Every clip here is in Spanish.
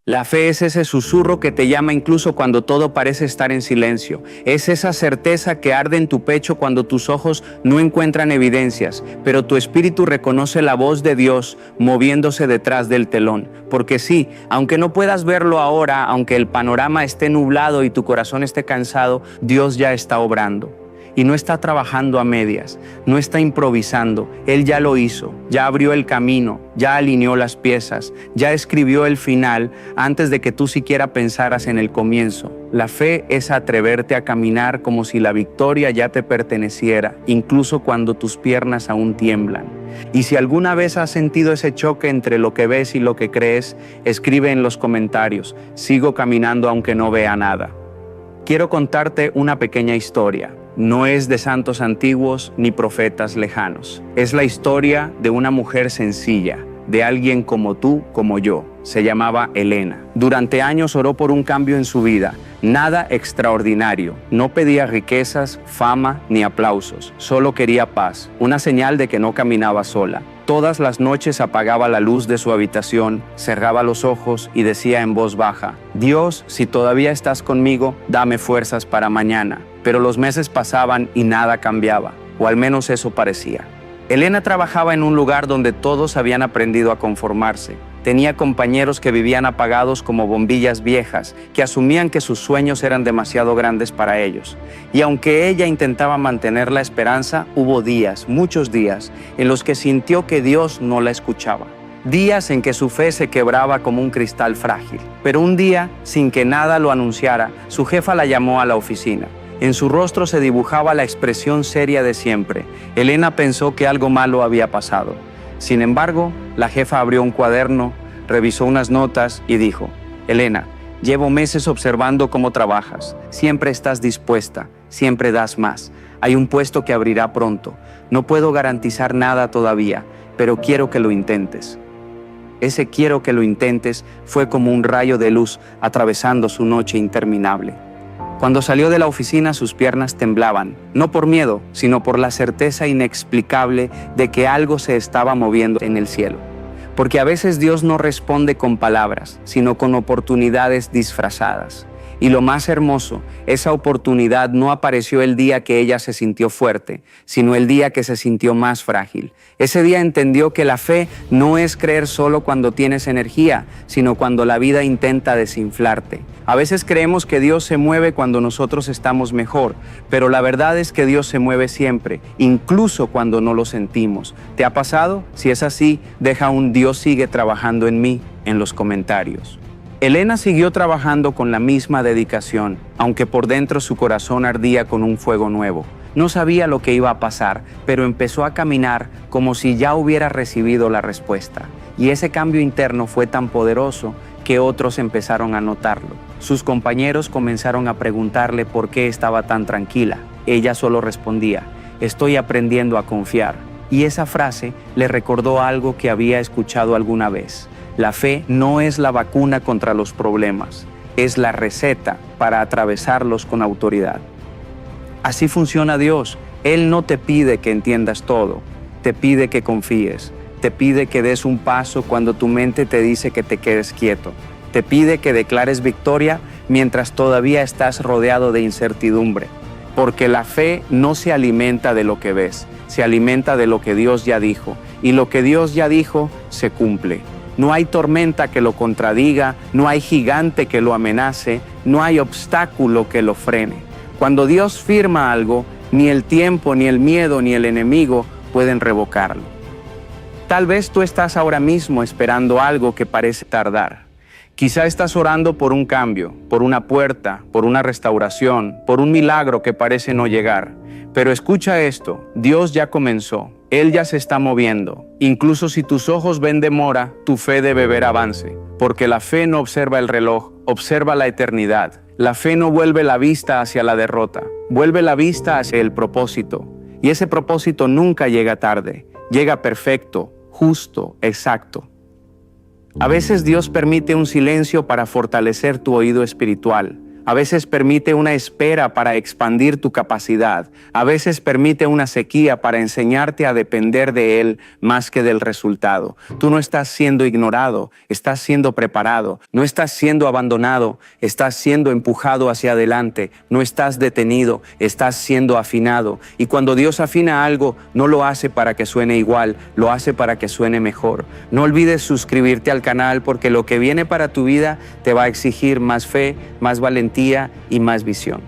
La fe es ese susurro que te llama incluso cuando todo parece estar en silencio. Es esa certeza que arde en tu pecho cuando tus ojos no encuentran evidencias, pero tu espíritu reconoce la voz de Dios moviéndose detrás del telón. Porque sí, aunque no puedas verlo ahora, aunque el panorama esté nublado y tu corazón esté cansado, Dios ya está obrando. Y no está trabajando a medias, no está improvisando. Él ya lo hizo, ya abrió el camino, ya alineó las piezas, ya escribió el final antes de que tú siquiera pensaras en el comienzo. La fe es atreverte a caminar como si la victoria ya te perteneciera, incluso cuando tus piernas aún tiemblan. Y si alguna vez has sentido ese choque entre lo que ves y lo que crees, escribe en los comentarios: sigo caminando aunque no vea nada. Quiero contarte una pequeña historia. No es de santos antiguos ni profetas lejanos. Es la historia de una mujer sencilla, de alguien como tú, como yo. Se llamaba Elena. Durante años oró por un cambio en su vida. Nada extraordinario. No pedía riquezas, fama ni aplausos. Solo quería paz, una señal de que no caminaba sola. Todas las noches apagaba la luz de su habitación, cerraba los ojos y decía en voz baja: Dios, si todavía estás conmigo, dame fuerzas para mañana. Pero los meses pasaban y nada cambiaba, o al menos eso parecía. Elena trabajaba en un lugar donde todos habían aprendido a conformarse. Tenía compañeros que vivían apagados como bombillas viejas, que asumían que sus sueños eran demasiado grandes para ellos. Y aunque ella intentaba mantener la esperanza, hubo días, muchos días, en los que sintió que Dios no la escuchaba. Días en que su fe se quebraba como un cristal frágil. Pero un día, sin que nada lo anunciara, su jefa la llamó a la oficina. En su rostro se dibujaba la expresión seria de siempre. Elena pensó que algo malo había pasado. Sin embargo, la jefa abrió un cuaderno, revisó unas notas y dijo: Elena, llevo meses observando cómo trabajas. Siempre estás dispuesta, siempre das más. Hay un puesto que abrirá pronto. No puedo garantizar nada todavía, pero quiero que lo intentes. Ese quiero que lo intentes fue como un rayo de luz atravesando su noche interminable. Cuando salió de la oficina, sus piernas temblaban, no por miedo, sino por la certeza inexplicable de que algo se estaba moviendo en el cielo. Porque a veces Dios no responde con palabras, sino con oportunidades disfrazadas. Y lo más hermoso, esa oportunidad no apareció el día que ella se sintió fuerte, sino el día que se sintió más frágil. Ese día entendió que la fe no es creer solo cuando tienes energía, sino cuando la vida intenta desinflarte. A veces creemos que Dios se mueve cuando nosotros estamos mejor, pero la verdad es que Dios se mueve siempre, incluso cuando no lo sentimos. ¿Te ha pasado? Si es así, deja un "Dios sigue trabajando en mí" en los comentarios. Elena siguió trabajando con la misma dedicación, aunque por dentro su corazón ardía con un fuego nuevo. No sabía lo que iba a pasar, pero empezó a caminar como si ya hubiera recibido la respuesta. Y ese cambio interno fue tan poderoso que otros empezaron a notarlo. Sus compañeros comenzaron a preguntarle por qué estaba tan tranquila. Ella solo respondía: estoy aprendiendo a confiar. Y esa frase le recordó algo que había escuchado alguna vez. La fe no es la vacuna contra los problemas, es la receta para atravesarlos con autoridad. Así funciona Dios. Él no te pide que entiendas todo, te pide que confíes, te pide que des un paso cuando tu mente te dice que te quedes quieto, te pide que declares victoria mientras todavía estás rodeado de incertidumbre. Porque la fe no se alimenta de lo que ves, se alimenta de lo que Dios ya dijo, y lo que Dios ya dijo se cumple. No hay tormenta que lo contradiga, no hay gigante que lo amenace, no hay obstáculo que lo frene. Cuando Dios firma algo, ni el tiempo, ni el miedo, ni el enemigo pueden revocarlo. Tal vez tú estás ahora mismo esperando algo que parece tardar. Quizá estás orando por un cambio, por una puerta, por una restauración, por un milagro que parece no llegar. Pero escucha esto, Dios ya comenzó. Él ya se está moviendo. Incluso si tus ojos ven demora, tu fe debe ver avance. Porque la fe no observa el reloj, observa la eternidad. La fe no vuelve la vista hacia la derrota, vuelve la vista hacia el propósito. Y ese propósito nunca llega tarde, llega perfecto, justo, exacto. A veces Dios permite un silencio para fortalecer tu oído espiritual, A veces permite una espera para expandir tu capacidad. A veces permite una sequía para enseñarte a depender de Él más que del resultado. Tú no estás siendo ignorado, estás siendo preparado. No estás siendo abandonado, estás siendo empujado hacia adelante. No estás detenido, estás siendo afinado. Y cuando Dios afina algo, no lo hace para que suene igual, lo hace para que suene mejor. No olvides suscribirte al canal porque lo que viene para tu vida te va a exigir más fe, más valentía y más visión.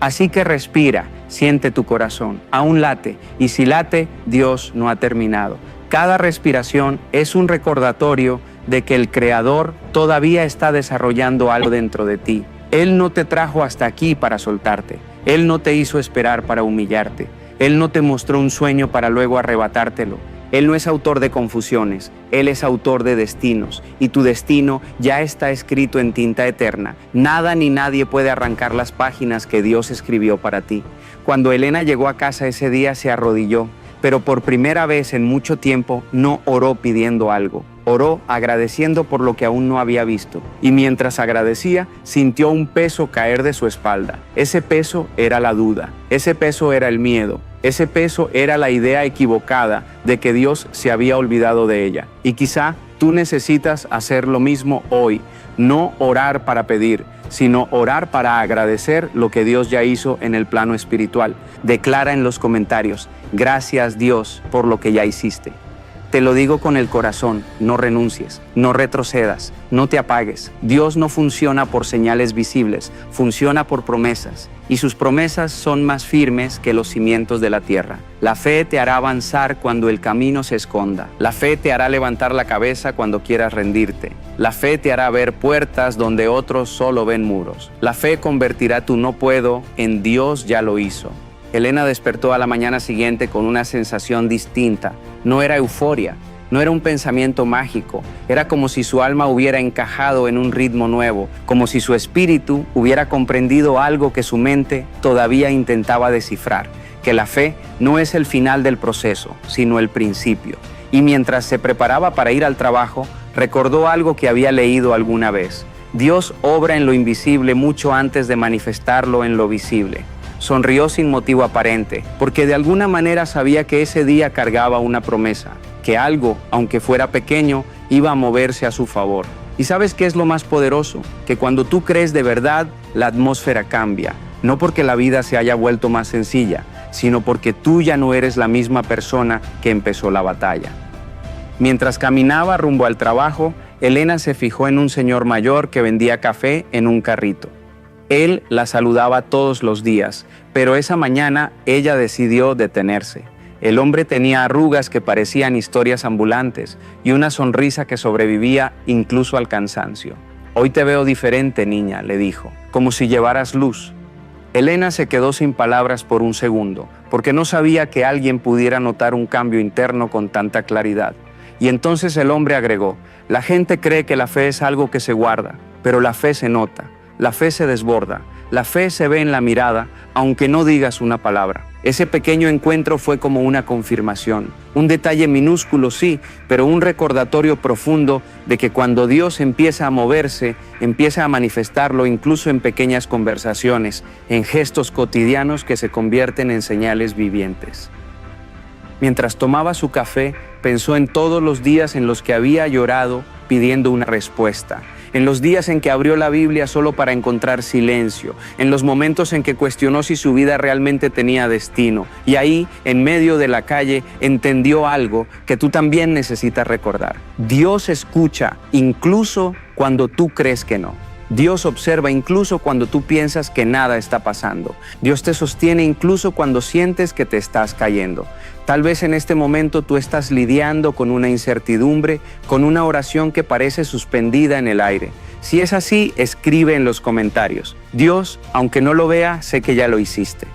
Así que respira, siente tu corazón, aún late, y si late, Dios no ha terminado. Cada respiración es un recordatorio de que el Creador todavía está desarrollando algo dentro de ti. Él no te trajo hasta aquí para soltarte. Él no te hizo esperar para humillarte. Él no te mostró un sueño para luego arrebatártelo. Él no es autor de confusiones, Él es autor de destinos, y tu destino ya está escrito en tinta eterna. Nada ni nadie puede arrancar las páginas que Dios escribió para ti. Cuando Elena llegó a casa ese día se arrodilló, pero por primera vez en mucho tiempo no oró pidiendo algo. Oró agradeciendo por lo que aún no había visto. Y mientras agradecía, sintió un peso caer de su espalda. Ese peso era la duda, ese peso era el miedo. Ese peso era la idea equivocada de que Dios se había olvidado de ella. Y quizá tú necesitas hacer lo mismo hoy. No orar para pedir, sino orar para agradecer lo que Dios ya hizo en el plano espiritual. Declara en los comentarios: gracias Dios por lo que ya hiciste. Te lo digo con el corazón, no renuncies, no retrocedas, no te apagues. Dios no funciona por señales visibles, funciona por promesas. Y sus promesas son más firmes que los cimientos de la tierra. La fe te hará avanzar cuando el camino se esconda. La fe te hará levantar la cabeza cuando quieras rendirte. La fe te hará ver puertas donde otros solo ven muros. La fe convertirá tu no puedo en Dios ya lo hizo. Elena despertó a la mañana siguiente con una sensación distinta. No era euforia, no era un pensamiento mágico. Era como si su alma hubiera encajado en un ritmo nuevo, como si su espíritu hubiera comprendido algo que su mente todavía intentaba descifrar, que la fe no es el final del proceso, sino el principio. Y mientras se preparaba para ir al trabajo, recordó algo que había leído alguna vez. Dios obra en lo invisible mucho antes de manifestarlo en lo visible. Sonrió sin motivo aparente, porque de alguna manera sabía que ese día cargaba una promesa, que algo, aunque fuera pequeño, iba a moverse a su favor. ¿Y sabes qué es lo más poderoso? Que cuando tú crees de verdad, la atmósfera cambia. No porque la vida se haya vuelto más sencilla, sino porque tú ya no eres la misma persona que empezó la batalla. Mientras caminaba rumbo al trabajo, Elena se fijó en un señor mayor que vendía café en un carrito. Él la saludaba todos los días, pero esa mañana ella decidió detenerse. El hombre tenía arrugas que parecían historias ambulantes y una sonrisa que sobrevivía incluso al cansancio. «Hoy te veo diferente, niña», le dijo, «como si llevaras luz». Elena se quedó sin palabras por un segundo, porque no sabía que alguien pudiera notar un cambio interno con tanta claridad. Y entonces el hombre agregó: «La gente cree que la fe es algo que se guarda, pero la fe se nota. La fe se desborda, la fe se ve en la mirada, aunque no digas una palabra». Ese pequeño encuentro fue como una confirmación, un detalle minúsculo sí, pero un recordatorio profundo de que cuando Dios empieza a moverse, empieza a manifestarlo incluso en pequeñas conversaciones, en gestos cotidianos que se convierten en señales vivientes. Mientras tomaba su café, pensó en todos los días en los que había llorado pidiendo una respuesta, en los días en que abrió la Biblia solo para encontrar silencio, en los momentos en que cuestionó si su vida realmente tenía destino. Y ahí, en medio de la calle, entendió algo que tú también necesitas recordar. Dios escucha incluso cuando tú crees que no. Dios observa incluso cuando tú piensas que nada está pasando. Dios te sostiene incluso cuando sientes que te estás cayendo. Tal vez en este momento tú estás lidiando con una incertidumbre, con una oración que parece suspendida en el aire. Si es así, escribe en los comentarios: Dios, aunque no lo vea, sé que ya lo hiciste.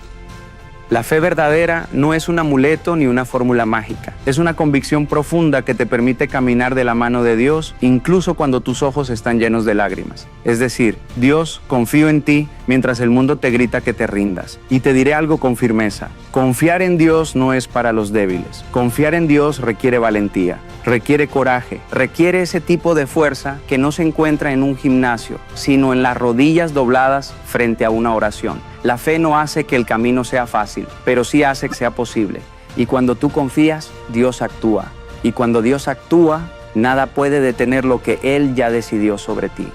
La fe verdadera no es un amuleto ni una fórmula mágica. Es una convicción profunda que te permite caminar de la mano de Dios, incluso cuando tus ojos están llenos de lágrimas. Es decir, Dios, confío en ti, mientras el mundo te grita que te rindas. Y te diré algo con firmeza: confiar en Dios no es para los débiles. Confiar en Dios requiere valentía, requiere coraje, requiere ese tipo de fuerza que no se encuentra en un gimnasio, sino en las rodillas dobladas frente a una oración. La fe no hace que el camino sea fácil, pero sí hace que sea posible. Y cuando tú confías, Dios actúa. Y cuando Dios actúa, nada puede detener lo que Él ya decidió sobre ti.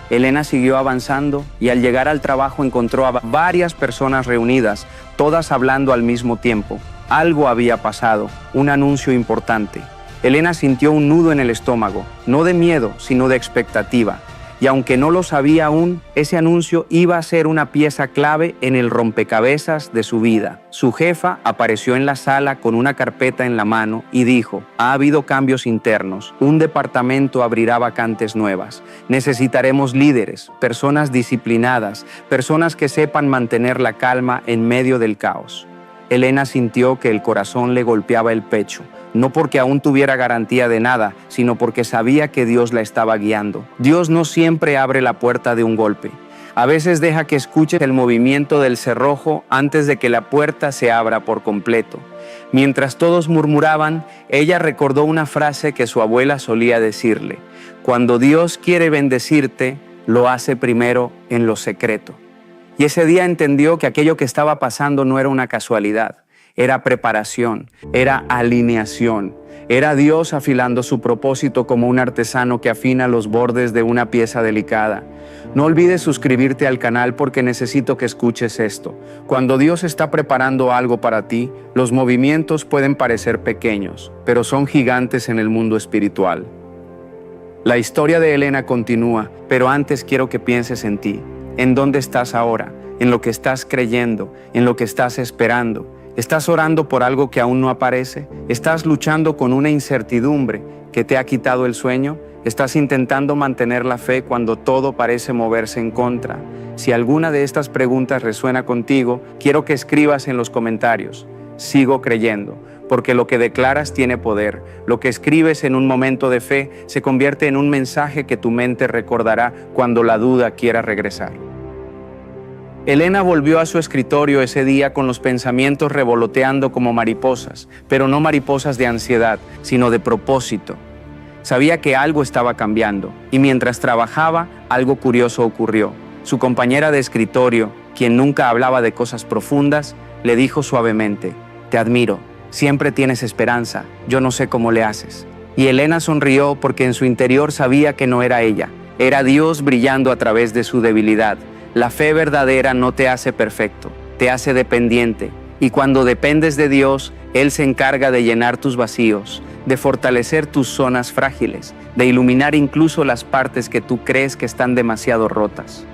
Elena siguió avanzando y al llegar al trabajo encontró a varias personas reunidas, todas hablando al mismo tiempo. Algo había pasado, un anuncio importante. Elena sintió un nudo en el estómago, no de miedo, sino de expectativa. Y aunque no lo sabía aún, ese anuncio iba a ser una pieza clave en el rompecabezas de su vida. Su jefa apareció en la sala con una carpeta en la mano y dijo: ha habido cambios internos, un departamento abrirá vacantes nuevas. Necesitaremos líderes, personas disciplinadas, personas que sepan mantener la calma en medio del caos. Elena sintió que el corazón le golpeaba el pecho. No porque aún tuviera garantía de nada, sino porque sabía que Dios la estaba guiando. Dios no siempre abre la puerta de un golpe. A veces deja que escuches el movimiento del cerrojo antes de que la puerta se abra por completo. Mientras todos murmuraban, ella recordó una frase que su abuela solía decirle: cuando Dios quiere bendecirte, lo hace primero en lo secreto. Y ese día entendió que aquello que estaba pasando no era una casualidad. Era preparación, era alineación, era Dios afilando su propósito como un artesano que afina los bordes de una pieza delicada. No olvides suscribirte al canal porque necesito que escuches esto. Cuando Dios está preparando algo para ti, los movimientos pueden parecer pequeños, pero son gigantes en el mundo espiritual. La historia de Elena continúa, pero antes quiero que pienses en ti. ¿En dónde estás ahora? ¿En lo que estás creyendo? ¿En lo que estás esperando? ¿Estás orando por algo que aún no aparece? ¿Estás luchando con una incertidumbre que te ha quitado el sueño? ¿Estás intentando mantener la fe cuando todo parece moverse en contra? Si alguna de estas preguntas resuena contigo, quiero que escribas en los comentarios: sigo creyendo, porque lo que declaras tiene poder. Lo que escribes en un momento de fe se convierte en un mensaje que tu mente recordará cuando la duda quiera regresar. Elena volvió a su escritorio ese día con los pensamientos revoloteando como mariposas, pero no mariposas de ansiedad, sino de propósito. Sabía que algo estaba cambiando, y mientras trabajaba, algo curioso ocurrió. Su compañera de escritorio, quien nunca hablaba de cosas profundas, le dijo suavemente: te admiro, siempre tienes esperanza, yo no sé cómo le haces. Y Elena sonrió porque en su interior sabía que no era ella, era Dios brillando a través de su debilidad. La fe verdadera no te hace perfecto, te hace dependiente. Y cuando dependes de Dios, Él se encarga de llenar tus vacíos, de fortalecer tus zonas frágiles, de iluminar incluso las partes que tú crees que están demasiado rotas.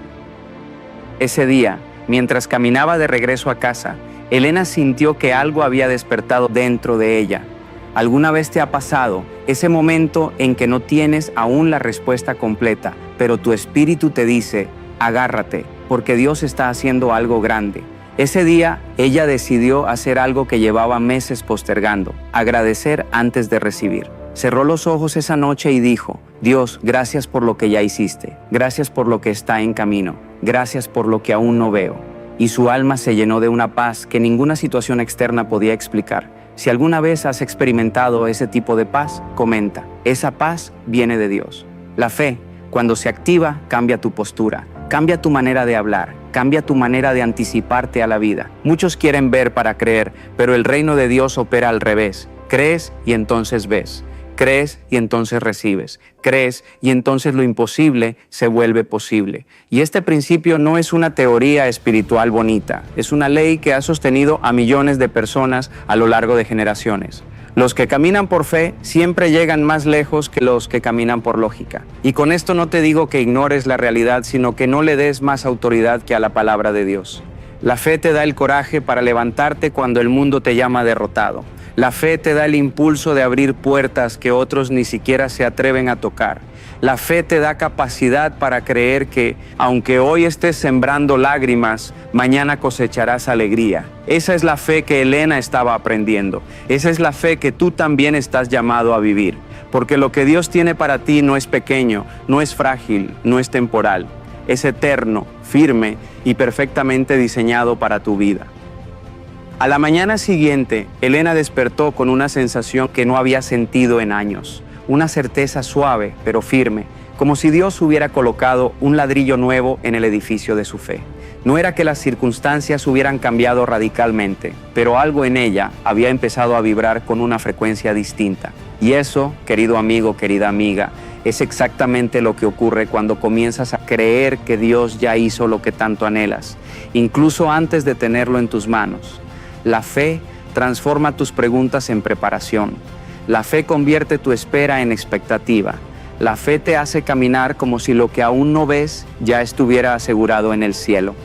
Ese día, mientras caminaba de regreso a casa, Elena sintió que algo había despertado dentro de ella. ¿Alguna vez te ha pasado ese momento en que no tienes aún la respuesta completa, pero tu espíritu te dice: agárrate, porque Dios está haciendo algo grande? Ese día, ella decidió hacer algo que llevaba meses postergando: agradecer antes de recibir. Cerró los ojos esa noche y dijo: Dios, gracias por lo que ya hiciste, gracias por lo que está en camino, gracias por lo que aún no veo. Y su alma se llenó de una paz que ninguna situación externa podía explicar. Si alguna vez has experimentado ese tipo de paz, comenta: esa paz viene de Dios. La fe, cuando se activa, cambia tu postura, cambia tu manera de hablar, cambia tu manera de anticiparte a la vida. Muchos quieren ver para creer, pero el reino de Dios opera al revés. Crees y entonces ves. Crees y entonces recibes. Crees y entonces lo imposible se vuelve posible. Y este principio no es una teoría espiritual bonita, es una ley que ha sostenido a millones de personas a lo largo de generaciones. Los que caminan por fe siempre llegan más lejos que los que caminan por lógica. Y con esto no te digo que ignores la realidad, sino que no le des más autoridad que a la palabra de Dios. La fe te da el coraje para levantarte cuando el mundo te llama derrotado. La fe te da el impulso de abrir puertas que otros ni siquiera se atreven a tocar. La fe te da capacidad para creer que, aunque hoy estés sembrando lágrimas, mañana cosecharás alegría. Esa es la fe que Elena estaba aprendiendo. Esa es la fe que tú también estás llamado a vivir. Porque lo que Dios tiene para ti no es pequeño, no es frágil, no es temporal. es eterno, firme y perfectamente diseñado para tu vida. A la mañana siguiente, Elena despertó con una sensación que no había sentido en años, una certeza suave pero firme, como si Dios hubiera colocado un ladrillo nuevo en el edificio de su fe. No era que las circunstancias hubieran cambiado radicalmente, pero algo en ella había empezado a vibrar con una frecuencia distinta. Y eso, querido amigo, querida amiga, es exactamente lo que ocurre cuando comienzas a creer que Dios ya hizo lo que tanto anhelas, incluso antes de tenerlo en tus manos. La fe transforma tus preguntas en preparación. La fe convierte tu espera en expectativa. La fe te hace caminar como si lo que aún no ves ya estuviera asegurado en el cielo.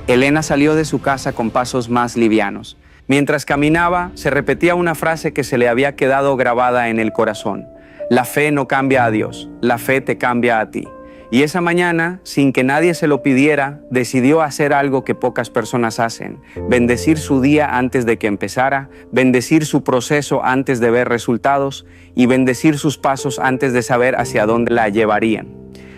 Elena salió de su casa con pasos más livianos. Mientras caminaba, se repetía una frase que se le había quedado grabada en el corazón. La fe no cambia a Dios, la fe te cambia a ti. Y esa mañana, sin que nadie se lo pidiera, decidió hacer algo que pocas personas hacen: bendecir su día antes de que empezara, bendecir su proceso antes de ver resultados y bendecir sus pasos antes de saber hacia dónde la llevarían.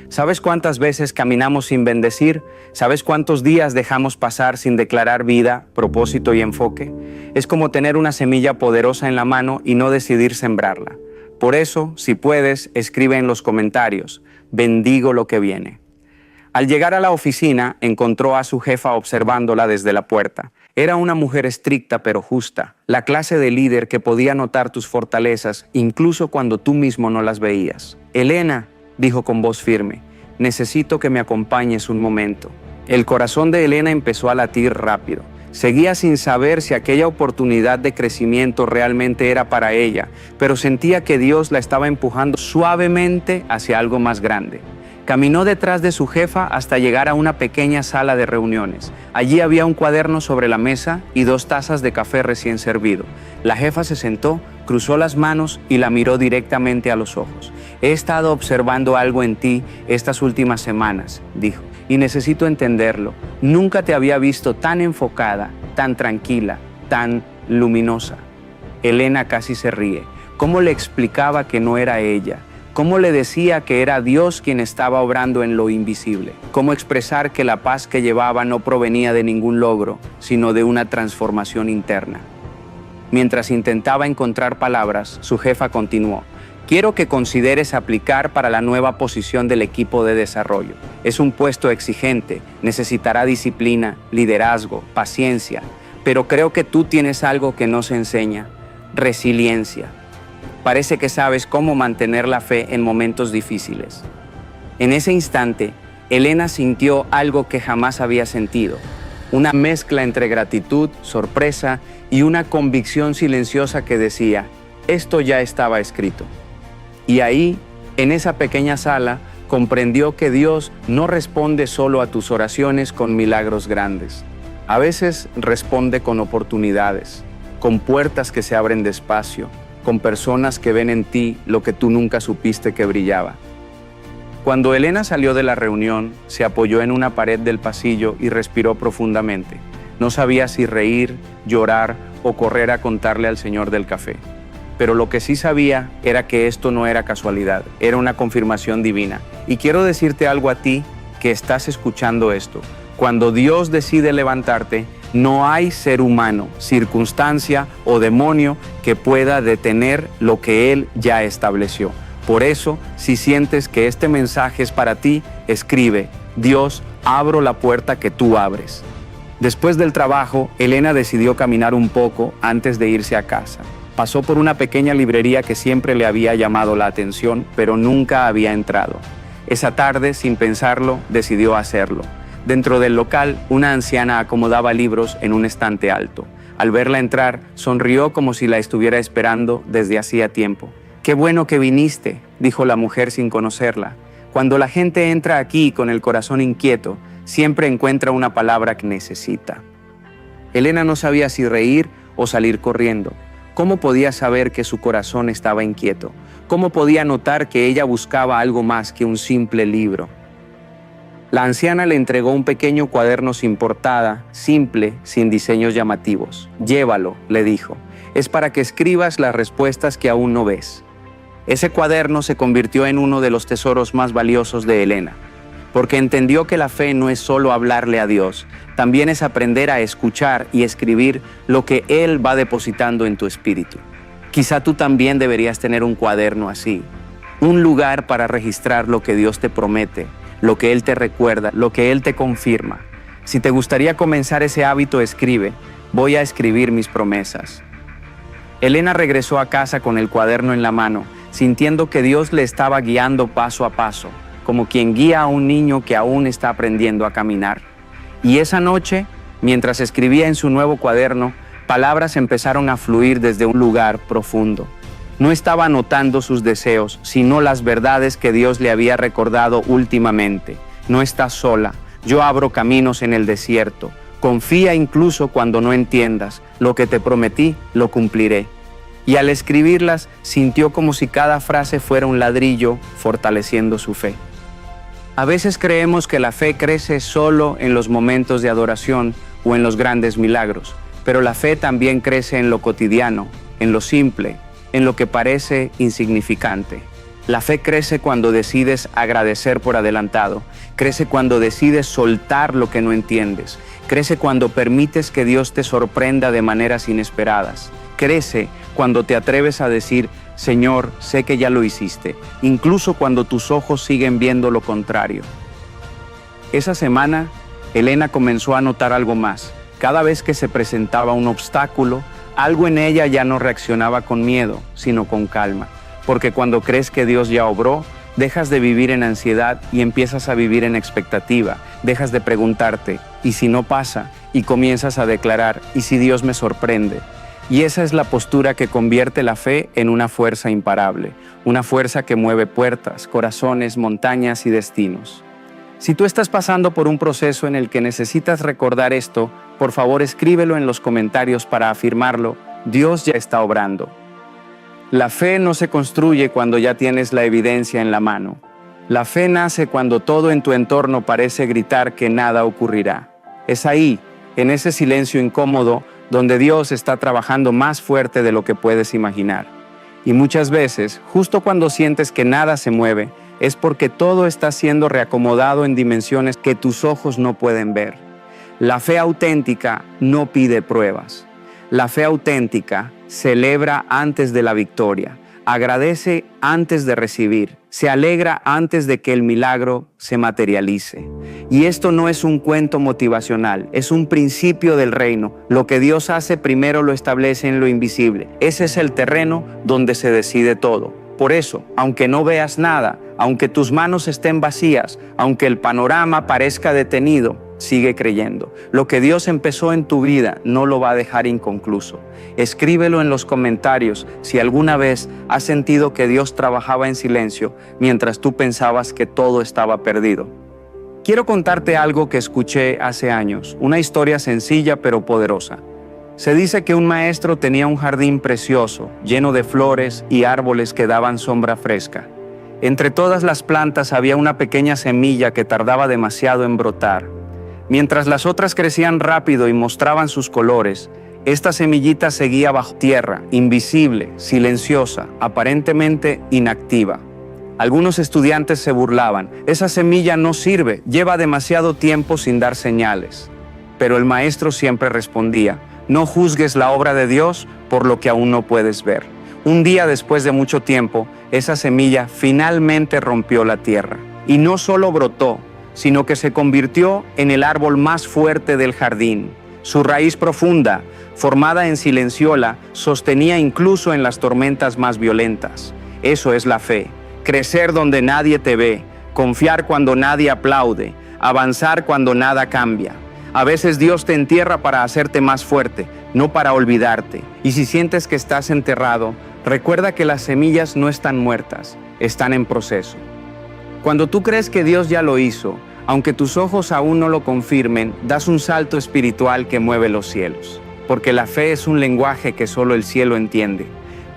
¿Sabes cuántas veces caminamos sin bendecir? ¿Sabes cuántos días dejamos pasar sin declarar vida, propósito y enfoque? Es como tener una semilla poderosa en la mano y no decidir sembrarla. Por eso, si puedes, escribe en los comentarios: bendigo lo que viene. Al llegar a la oficina, encontró a su jefa observándola desde la puerta. Era una mujer estricta pero justa, la clase de líder que podía notar tus fortalezas incluso cuando tú mismo no las veías. Elena, dijo con voz firme, necesito que me acompañes un momento. El corazón de Elena empezó a latir rápido. Seguía sin saber si aquella oportunidad de crecimiento realmente era para ella, pero sentía que Dios la estaba empujando suavemente hacia algo más grande. Caminó detrás de su jefa hasta llegar a una pequeña sala de reuniones. Allí había un cuaderno sobre la mesa y 2 tazas de café recién servido. La jefa se sentó, cruzó las manos y la miró directamente a los ojos. He estado observando algo en ti estas últimas semanas, dijo, y necesito entenderlo. Nunca te había visto tan enfocada, tan tranquila, tan luminosa. Elena casi se ríe. ¿Cómo le explicaba que no era ella? ¿Cómo le decía que era Dios quien estaba obrando en lo invisible? ¿Cómo expresar que la paz que llevaba no provenía de ningún logro, sino de una transformación interna? Mientras intentaba encontrar palabras, su jefa continuó. Quiero que consideres aplicar para la nueva posición del equipo de desarrollo. Es un puesto exigente, necesitará disciplina, liderazgo, paciencia, pero creo que tú tienes algo que no se enseña: resiliencia. Parece que sabes cómo mantener la fe en momentos difíciles. En ese instante, Elena sintió algo que jamás había sentido, una mezcla entre gratitud, sorpresa y una convicción silenciosa que decía, esto ya estaba escrito. Y ahí, en esa pequeña sala, comprendió que Dios no responde solo a tus oraciones con milagros grandes. A veces responde con oportunidades, con puertas que se abren despacio, con personas que ven en ti lo que tú nunca supiste que brillaba. Cuando Elena salió de la reunión, se apoyó en una pared del pasillo y respiró profundamente. No sabía si reír, llorar o correr a contarle al señor del café. Pero lo que sí sabía era que esto no era casualidad, era una confirmación divina. Y quiero decirte algo a ti que estás escuchando esto. Cuando Dios decide levantarte, no hay ser humano, circunstancia o demonio que pueda detener lo que Él ya estableció. Por eso, si sientes que este mensaje es para ti, escribe, Dios, abro la puerta que tú abres. Después del trabajo, Elena decidió caminar un poco antes de irse a casa. Pasó por una pequeña librería que siempre le había llamado la atención, pero nunca había entrado. Esa tarde, sin pensarlo, decidió hacerlo. Dentro del local, una anciana acomodaba libros en un estante alto. Al verla entrar, sonrió como si la estuviera esperando desde hacía tiempo. «Qué bueno que viniste», dijo la mujer sin conocerla. Cuando la gente entra aquí con el corazón inquieto, siempre encuentra una palabra que necesita. Elena no sabía si reír o salir corriendo. ¿Cómo podía saber que su corazón estaba inquieto? ¿Cómo podía notar que ella buscaba algo más que un simple libro? La anciana le entregó un pequeño cuaderno sin portada, simple, sin diseños llamativos. «Llévalo», le dijo. «Es para que escribas las respuestas que aún no ves». Ese cuaderno se convirtió en uno de los tesoros más valiosos de Elena. porque entendió que la fe no es solo hablarle a Dios, también es aprender a escuchar y escribir lo que Él va depositando en tu espíritu. Quizá tú también deberías tener un cuaderno así, un lugar para registrar lo que Dios te promete, lo que Él te recuerda, lo que Él te confirma. Si te gustaría comenzar ese hábito, escribe: voy a escribir mis promesas. Elena regresó a casa con el cuaderno en la mano, sintiendo que Dios le estaba guiando paso a paso, como quien guía a un niño que aún está aprendiendo a caminar. Y esa noche, mientras escribía en su nuevo cuaderno, palabras empezaron a fluir desde un lugar profundo. No estaba anotando sus deseos, sino las verdades que Dios le había recordado últimamente. No estás sola, yo abro caminos en el desierto. Confía incluso cuando no entiendas. Lo que te prometí, lo cumpliré. Y al escribirlas, sintió como si cada frase fuera un ladrillo, fortaleciendo su fe. A veces creemos que la fe crece solo en los momentos de adoración o en los grandes milagros, pero la fe también crece en lo cotidiano, en lo simple, en lo que parece insignificante. La fe crece cuando decides agradecer por adelantado, crece cuando decides soltar lo que no entiendes, crece cuando permites que Dios te sorprenda de maneras inesperadas, crece cuando te atreves a decir: Señor, sé que ya lo hiciste, incluso cuando tus ojos siguen viendo lo contrario. Esa semana, Elena comenzó a notar algo más. Cada vez que se presentaba un obstáculo, algo en ella ya no reaccionaba con miedo, sino con calma. Porque cuando crees que Dios ya obró, dejas de vivir en ansiedad y empiezas a vivir en expectativa. Dejas de preguntarte: ¿y si no pasa? Y comienzas a declarar: ¿y si Dios me sorprende? Y esa es la postura que convierte la fe en una fuerza imparable, una fuerza que mueve puertas, corazones, montañas y destinos. Si tú estás pasando por un proceso en el que necesitas recordar esto, por favor escríbelo en los comentarios para afirmarlo: Dios ya está obrando. La fe no se construye cuando ya tienes la evidencia en la mano. La fe nace cuando todo en tu entorno parece gritar que nada ocurrirá. Es ahí, en ese silencio incómodo, donde Dios está trabajando más fuerte de lo que puedes imaginar. Y muchas veces, justo cuando sientes que nada se mueve, es porque todo está siendo reacomodado en dimensiones que tus ojos no pueden ver. La fe auténtica no pide pruebas. La fe auténtica celebra antes de la victoria, agradece antes de recibir, se alegra antes de que el milagro se materialice. Y esto no es un cuento motivacional, es un principio del reino. Lo que Dios hace primero lo establece en lo invisible. Ese es el terreno donde se decide todo. Por eso, aunque no veas nada, aunque tus manos estén vacías, aunque el panorama parezca detenido, sigue creyendo. Lo que Dios empezó en tu vida no lo va a dejar inconcluso. Escríbelo en los comentarios si alguna vez has sentido que Dios trabajaba en silencio mientras tú pensabas que todo estaba perdido. Quiero contarte algo que escuché hace años, una historia sencilla pero poderosa. Se dice que un maestro tenía un jardín precioso, lleno de flores y árboles que daban sombra fresca. Entre todas las plantas había una pequeña semilla que tardaba demasiado en brotar. Mientras las otras crecían rápido y mostraban sus colores, esta semillita seguía bajo tierra, invisible, silenciosa, aparentemente inactiva. Algunos estudiantes se burlaban: esa semilla no sirve, lleva demasiado tiempo sin dar señales. Pero el maestro siempre respondía: no juzgues la obra de Dios por lo que aún no puedes ver. Un día después de mucho tiempo, esa semilla finalmente rompió la tierra. Y no solo brotó, sino que se convirtió en el árbol más fuerte del jardín. Su raíz profunda, formada en silenciola, sostenía incluso en las tormentas más violentas. Eso es la fe: crecer donde nadie te ve, confiar cuando nadie aplaude, avanzar cuando nada cambia. A veces Dios te entierra para hacerte más fuerte, no para olvidarte. Y si sientes que estás enterrado, recuerda que las semillas no están muertas, están en proceso. Cuando tú crees que Dios ya lo hizo, aunque tus ojos aún no lo confirmen, das un salto espiritual que mueve los cielos. Porque la fe es un lenguaje que solo el cielo entiende.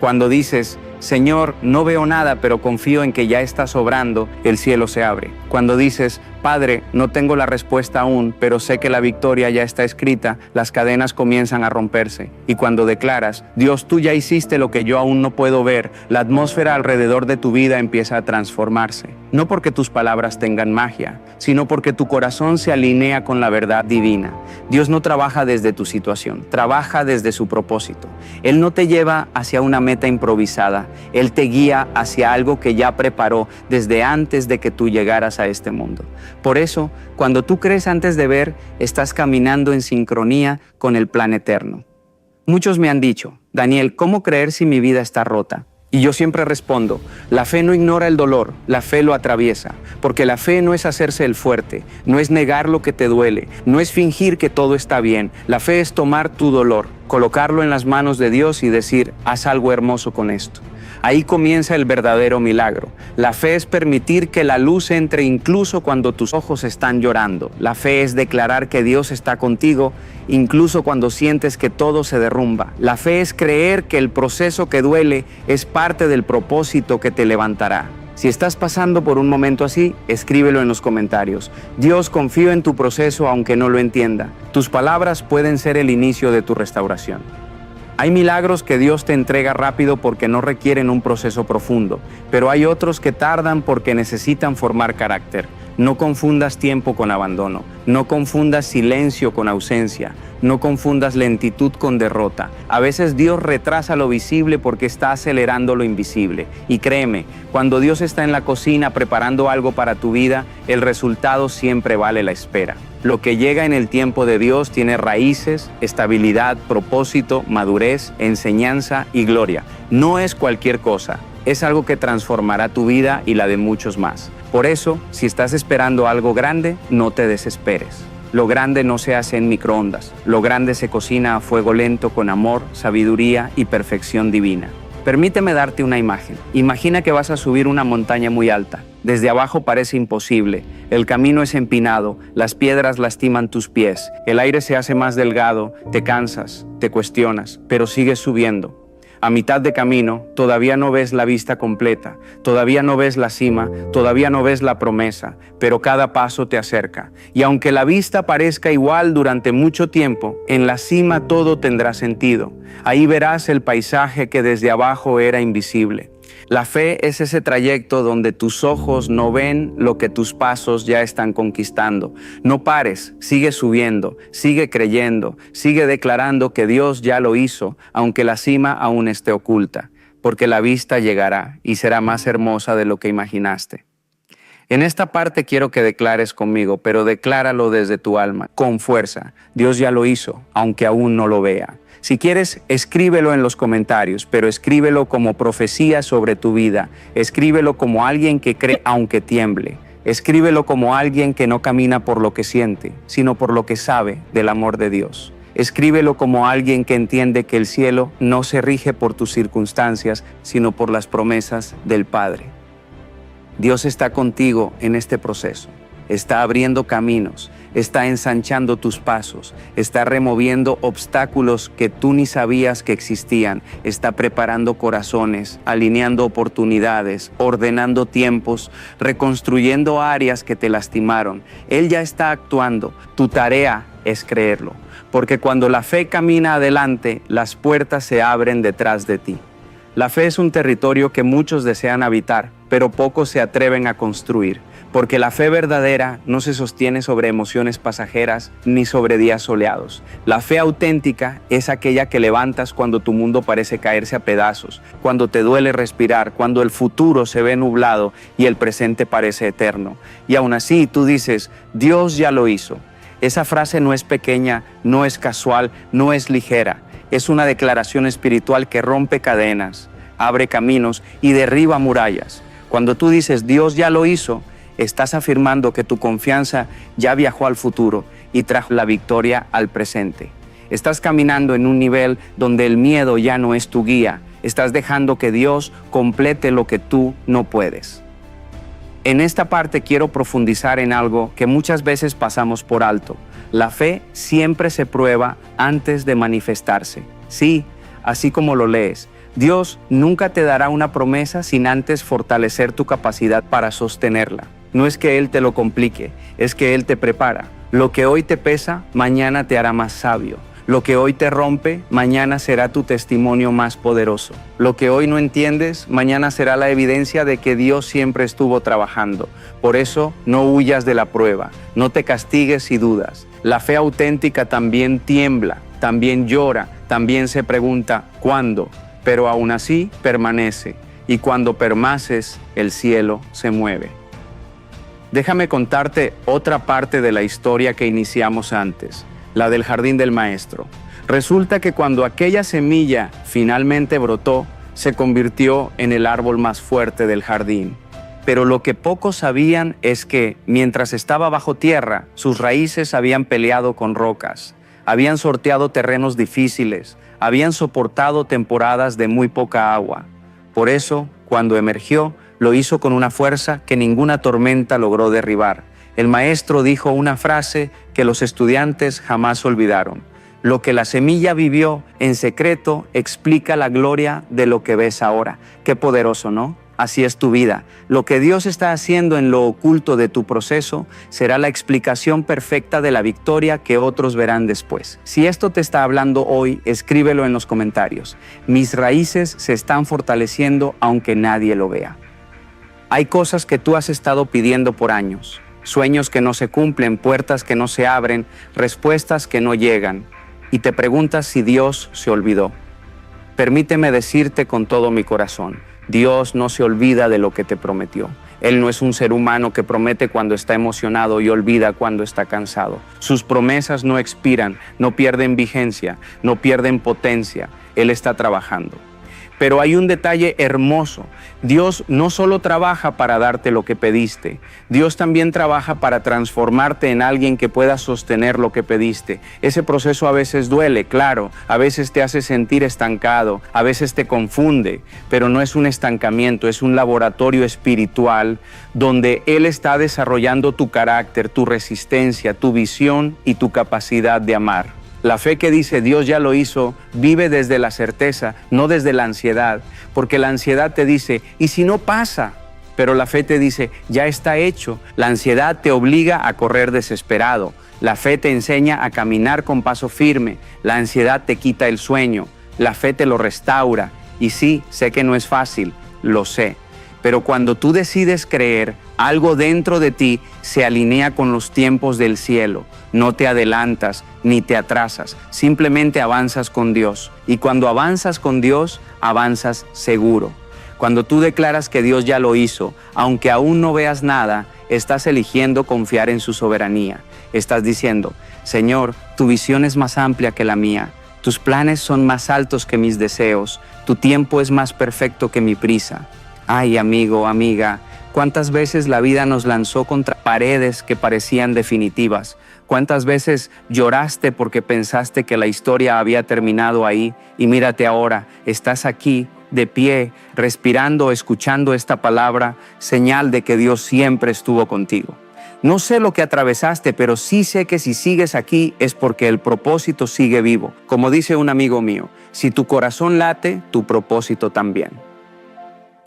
Cuando dices: Señor, no veo nada, pero confío en que ya estás obrando, el cielo se abre. Cuando dices, Padre, no tengo la respuesta aún, pero sé que la victoria ya está escrita, las cadenas comienzan a romperse. Y cuando declaras, Dios, tú ya hiciste lo que yo aún no puedo ver, la atmósfera alrededor de tu vida empieza a transformarse. No porque tus palabras tengan magia, sino porque tu corazón se alinea con la verdad divina. Dios no trabaja desde tu situación, trabaja desde su propósito. Él no te lleva hacia una meta improvisada, Él te guía hacia algo que ya preparó desde antes de que tú llegaras a este mundo. Por eso, cuando tú crees antes de ver, estás caminando en sincronía con el plan eterno. Muchos me han dicho, Daniel, ¿cómo creer si mi vida está rota? Y yo siempre respondo, la fe no ignora el dolor, la fe lo atraviesa, porque la fe no es hacerse el fuerte, no es negar lo que te duele, no es fingir que todo está bien. La fe es tomar tu dolor, colocarlo en las manos de Dios y decir, haz algo hermoso con esto. Ahí comienza el verdadero milagro. La fe es permitir que la luz entre incluso cuando tus ojos están llorando. La fe es declarar que Dios está contigo incluso cuando sientes que todo se derrumba. La fe es creer que el proceso que duele es parte del propósito que te levantará. Si estás pasando por un momento así, escríbelo en los comentarios. Dios, confío en tu proceso aunque no lo entienda. Tus palabras pueden ser el inicio de tu restauración. Hay milagros que Dios te entrega rápido porque no requieren un proceso profundo, pero hay otros que tardan porque necesitan formar carácter. No confundas tiempo con abandono, no confundas silencio con ausencia, no confundas lentitud con derrota. A veces Dios retrasa lo visible porque está acelerando lo invisible. Y créeme, cuando Dios está en la cocina preparando algo para tu vida, el resultado siempre vale la espera. Lo que llega en el tiempo de Dios tiene raíces, estabilidad, propósito, madurez, enseñanza y gloria. No es cualquier cosa, es algo que transformará tu vida y la de muchos más. Por eso, si estás esperando algo grande, no te desesperes. Lo grande no se hace en microondas, lo grande se cocina a fuego lento con amor, sabiduría y perfección divina. Permíteme darte una imagen. Imagina que vas a subir una montaña muy alta. Desde abajo parece imposible. El camino es empinado, las piedras lastiman tus pies, el aire se hace más delgado, te cansas, te cuestionas, pero sigues subiendo. A mitad de camino, todavía no ves la vista completa, todavía no ves la cima, todavía no ves la promesa, pero cada paso te acerca. Y aunque la vista parezca igual durante mucho tiempo, en la cima todo tendrá sentido. Ahí verás el paisaje que desde abajo era invisible. La fe es ese trayecto donde tus ojos no ven lo que tus pasos ya están conquistando. No pares, sigue subiendo, sigue creyendo, sigue declarando que Dios ya lo hizo, aunque la cima aún esté oculta, porque la vista llegará y será más hermosa de lo que imaginaste. En esta parte quiero que declares conmigo, pero decláralo desde tu alma, con fuerza. Dios ya lo hizo, aunque aún no lo vea. Si quieres, escríbelo en los comentarios, pero escríbelo como profecía sobre tu vida. Escríbelo como alguien que cree aunque tiemble. Escríbelo como alguien que no camina por lo que siente, sino por lo que sabe del amor de Dios. Escríbelo como alguien que entiende que el cielo no se rige por tus circunstancias, sino por las promesas del Padre. Dios está contigo en este proceso. Está abriendo caminos, está ensanchando tus pasos, está removiendo obstáculos que tú ni sabías que existían, está preparando corazones, alineando oportunidades, ordenando tiempos, reconstruyendo áreas que te lastimaron. Él ya está actuando. Tu tarea es creerlo, porque cuando la fe camina adelante, las puertas se abren detrás de ti. La fe es un territorio que muchos desean habitar, pero pocos se atreven a construir. Porque la fe verdadera no se sostiene sobre emociones pasajeras ni sobre días soleados. La fe auténtica es aquella que levantas cuando tu mundo parece caerse a pedazos, cuando te duele respirar, cuando el futuro se ve nublado y el presente parece eterno. Y aún así tú dices, Dios ya lo hizo. Esa frase no es pequeña, no es casual, no es ligera. Es una declaración espiritual que rompe cadenas, abre caminos y derriba murallas. Cuando tú dices, Dios ya lo hizo, estás afirmando que tu confianza ya viajó al futuro y trajo la victoria al presente. Estás caminando en un nivel donde el miedo ya no es tu guía. Estás dejando que Dios complete lo que tú no puedes. En esta parte quiero profundizar en algo que muchas veces pasamos por alto. La fe siempre se prueba antes de manifestarse. Sí, así como lo lees. Dios nunca te dará una promesa sin antes fortalecer tu capacidad para sostenerla. No es que Él te lo complique, es que Él te prepara. Lo que hoy te pesa, mañana te hará más sabio. Lo que hoy te rompe, mañana será tu testimonio más poderoso. Lo que hoy no entiendes, mañana será la evidencia de que Dios siempre estuvo trabajando. Por eso, no huyas de la prueba, no te castigues si dudas. La fe auténtica también tiembla, también llora, también se pregunta ¿cuándo? Pero aún así permanece, y cuando permaneces, el cielo se mueve. Déjame contarte otra parte de la historia que iniciamos antes, la del jardín del maestro. Resulta que cuando aquella semilla finalmente brotó, se convirtió en el árbol más fuerte del jardín. Pero lo que pocos sabían es que, mientras estaba bajo tierra, sus raíces habían peleado con rocas, habían sorteado terrenos difíciles, habían soportado temporadas de muy poca agua. Por eso, cuando emergió, lo hizo con una fuerza que ninguna tormenta logró derribar. El maestro dijo una frase que los estudiantes jamás olvidaron. Lo que la semilla vivió en secreto explica la gloria de lo que ves ahora. Qué poderoso, ¿no? Así es tu vida. Lo que Dios está haciendo en lo oculto de tu proceso será la explicación perfecta de la victoria que otros verán después. Si esto te está hablando hoy, escríbelo en los comentarios. Mis raíces se están fortaleciendo aunque nadie lo vea. Hay cosas que tú has estado pidiendo por años. Sueños que no se cumplen, puertas que no se abren, respuestas que no llegan. Y te preguntas si Dios se olvidó. Permíteme decirte con todo mi corazón, Dios no se olvida de lo que te prometió. Él no es un ser humano que promete cuando está emocionado y olvida cuando está cansado. Sus promesas no expiran, no pierden vigencia, no pierden potencia. Él está trabajando. Pero hay un detalle hermoso. Dios no solo trabaja para darte lo que pediste, Dios también trabaja para transformarte en alguien que pueda sostener lo que pediste. Ese proceso a veces duele, claro, a veces te hace sentir estancado, a veces te confunde, pero no es un estancamiento, es un laboratorio espiritual donde Él está desarrollando tu carácter, tu resistencia, tu visión y tu capacidad de amar. La fe que dice Dios ya lo hizo, vive desde la certeza, no desde la ansiedad, porque la ansiedad te dice, ¿y si no pasa? Pero la fe te dice, ya está hecho. La ansiedad te obliga a correr desesperado. La fe te enseña a caminar con paso firme. La ansiedad te quita el sueño. La fe te lo restaura. Y sí, sé que no es fácil, lo sé. Pero cuando tú decides creer, algo dentro de ti se alinea con los tiempos del cielo. No te adelantas ni te atrasas, simplemente avanzas con Dios. Y cuando avanzas con Dios, avanzas seguro. Cuando tú declaras que Dios ya lo hizo, aunque aún no veas nada, estás eligiendo confiar en su soberanía. Estás diciendo, Señor, tu visión es más amplia que la mía. Tus planes son más altos que mis deseos. Tu tiempo es más perfecto que mi prisa. Ay, amigo, amiga, ¿cuántas veces la vida nos lanzó contra paredes que parecían definitivas? ¿Cuántas veces lloraste porque pensaste que la historia había terminado ahí? Y mírate ahora, estás aquí, de pie, respirando, escuchando esta palabra, señal de que Dios siempre estuvo contigo. No sé lo que atravesaste, pero sí sé que si sigues aquí es porque el propósito sigue vivo. Como dice un amigo mío, si tu corazón late, tu propósito también.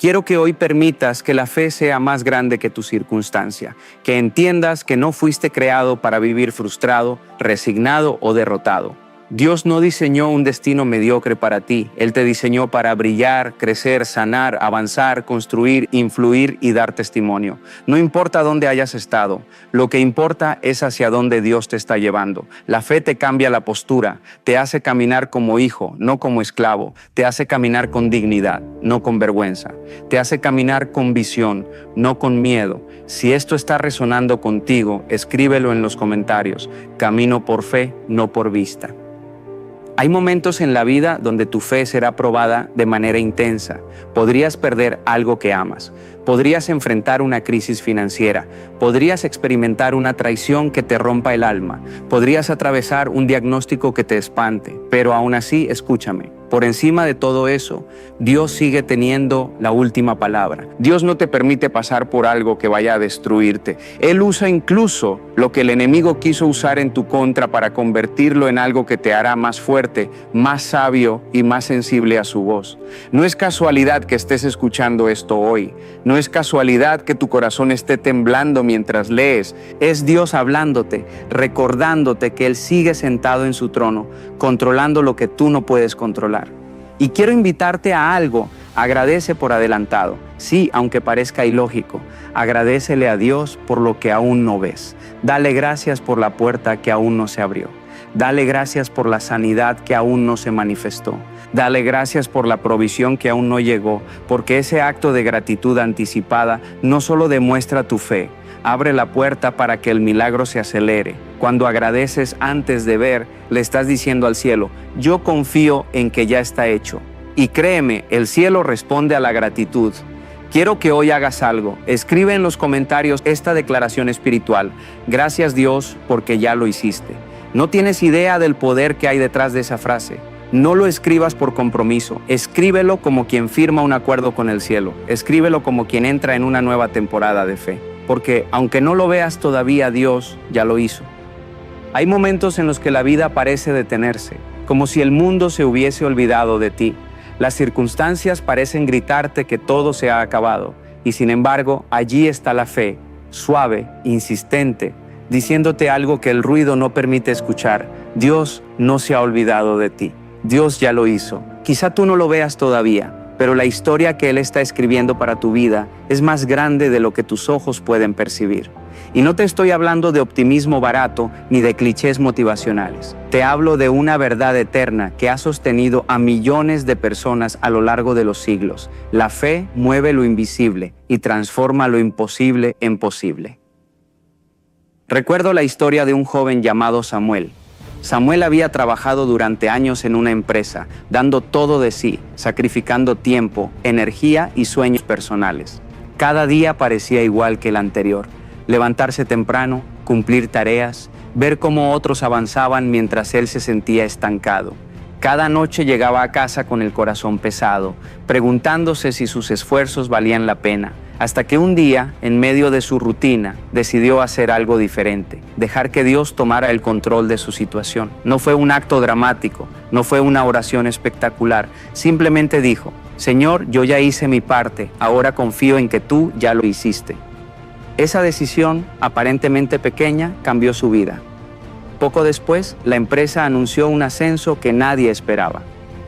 Quiero que hoy permitas que la fe sea más grande que tu circunstancia, que entiendas que no fuiste creado para vivir frustrado, resignado o derrotado. Dios no diseñó un destino mediocre para ti. Él te diseñó para brillar, crecer, sanar, avanzar, construir, influir y dar testimonio. No importa dónde hayas estado, lo que importa es hacia dónde Dios te está llevando. La fe te cambia la postura, te hace caminar como hijo, no como esclavo. Te hace caminar con dignidad, no con vergüenza. Te hace caminar con visión, no con miedo. Si esto está resonando contigo, escríbelo en los comentarios. Camino por fe, no por vista. Hay momentos en la vida donde tu fe será probada de manera intensa. Podrías perder algo que amas. Podrías enfrentar una crisis financiera, podrías experimentar una traición que te rompa el alma, podrías atravesar un diagnóstico que te espante, pero aún así, escúchame. Por encima de todo eso, Dios sigue teniendo la última palabra. Dios no te permite pasar por algo que vaya a destruirte. Él usa incluso lo que el enemigo quiso usar en tu contra para convertirlo en algo que te hará más fuerte, más sabio y más sensible a su voz. No es casualidad que estés escuchando esto hoy. No es casualidad que tu corazón esté temblando mientras lees. Es Dios hablándote, recordándote que Él sigue sentado en su trono, controlando lo que tú no puedes controlar. Y quiero invitarte a algo. Agradece por adelantado. Sí, aunque parezca ilógico, agradécele a Dios por lo que aún no ves. Dale gracias por la puerta que aún no se abrió. Dale gracias por la sanidad que aún no se manifestó. Dale gracias por la provisión que aún no llegó, porque ese acto de gratitud anticipada no solo demuestra tu fe, abre la puerta para que el milagro se acelere. Cuando agradeces antes de ver, le estás diciendo al cielo, yo confío en que ya está hecho. Y créeme, el cielo responde a la gratitud. Quiero que hoy hagas algo. Escribe en los comentarios esta declaración espiritual. Gracias Dios porque ya lo hiciste. No tienes idea del poder que hay detrás de esa frase. No lo escribas por compromiso. Escríbelo como quien firma un acuerdo con el cielo. Escríbelo como quien entra en una nueva temporada de fe. Porque aunque no lo veas todavía, Dios ya lo hizo. Hay momentos en los que la vida parece detenerse, como si el mundo se hubiese olvidado de ti. Las circunstancias parecen gritarte que todo se ha acabado, y sin embargo, allí está la fe, suave, insistente, diciéndote algo que el ruido no permite escuchar. Dios no se ha olvidado de ti. Dios ya lo hizo. Quizá tú no lo veas todavía, pero la historia que Él está escribiendo para tu vida es más grande de lo que tus ojos pueden percibir. Y no te estoy hablando de optimismo barato ni de clichés motivacionales. Te hablo de una verdad eterna que ha sostenido a millones de personas a lo largo de los siglos. La fe mueve lo invisible y transforma lo imposible en posible. Recuerdo la historia de un joven llamado Samuel. Samuel había trabajado durante años en una empresa, dando todo de sí, sacrificando tiempo, energía y sueños personales. Cada día parecía igual que el anterior. Levantarse temprano, cumplir tareas, ver cómo otros avanzaban mientras él se sentía estancado. Cada noche llegaba a casa con el corazón pesado, preguntándose si sus esfuerzos valían la pena, hasta que un día, en medio de su rutina, decidió hacer algo diferente, dejar que Dios tomara el control de su situación. No fue un acto dramático, no fue una oración espectacular, simplemente dijo, Señor, yo ya hice mi parte, ahora confío en que tú ya lo hiciste. Esa decisión, aparentemente pequeña, cambió su vida. Poco después, la empresa anunció un ascenso que nadie esperaba.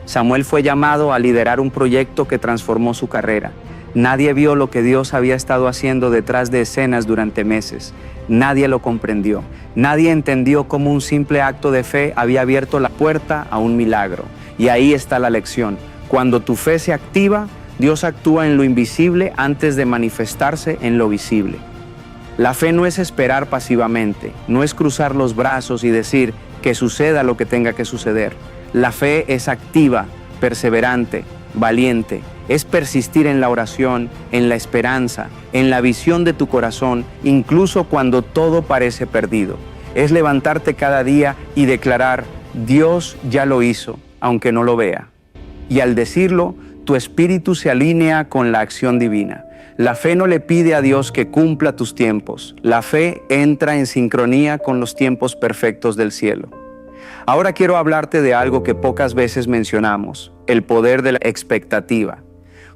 Samuel fue llamado a liderar un proyecto que transformó su carrera. Nadie vio lo que Dios había estado haciendo detrás de escenas durante meses. Nadie lo comprendió. Nadie entendió cómo un simple acto de fe había abierto la puerta a un milagro. Y ahí está la lección. Cuando tu fe se activa, Dios actúa en lo invisible antes de manifestarse en lo visible. La fe no es esperar pasivamente, no es cruzar los brazos y decir que suceda lo que tenga que suceder. La fe es activa, perseverante, valiente. Es persistir en la oración, en la esperanza, en la visión de tu corazón, incluso cuando todo parece perdido. Es levantarte cada día y declarar, Dios ya lo hizo, aunque no lo vea. Y al decirlo, tu espíritu se alinea con la acción divina. La fe no le pide a Dios que cumpla tus tiempos. La fe entra en sincronía con los tiempos perfectos del cielo. Ahora quiero hablarte de algo que pocas veces mencionamos, el poder de la expectativa.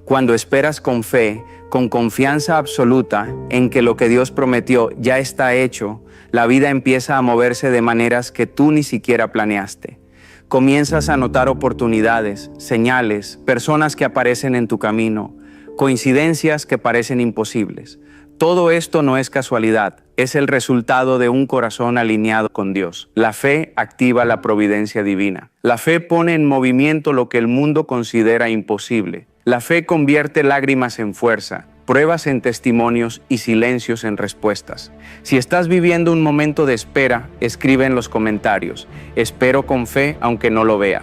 Cuando esperas con fe, con confianza absoluta en que lo que Dios prometió ya está hecho, la vida empieza a moverse de maneras que tú ni siquiera planeaste. Comienzas a notar oportunidades, señales, personas que aparecen en tu camino, coincidencias que parecen imposibles. Todo esto no es casualidad, es el resultado de un corazón alineado con Dios. La fe activa la providencia divina. La fe pone en movimiento lo que el mundo considera imposible. La fe convierte lágrimas en fuerza, pruebas en testimonios y silencios en respuestas. Si estás viviendo un momento de espera, escribe en los comentarios, espero con fe aunque no lo vea.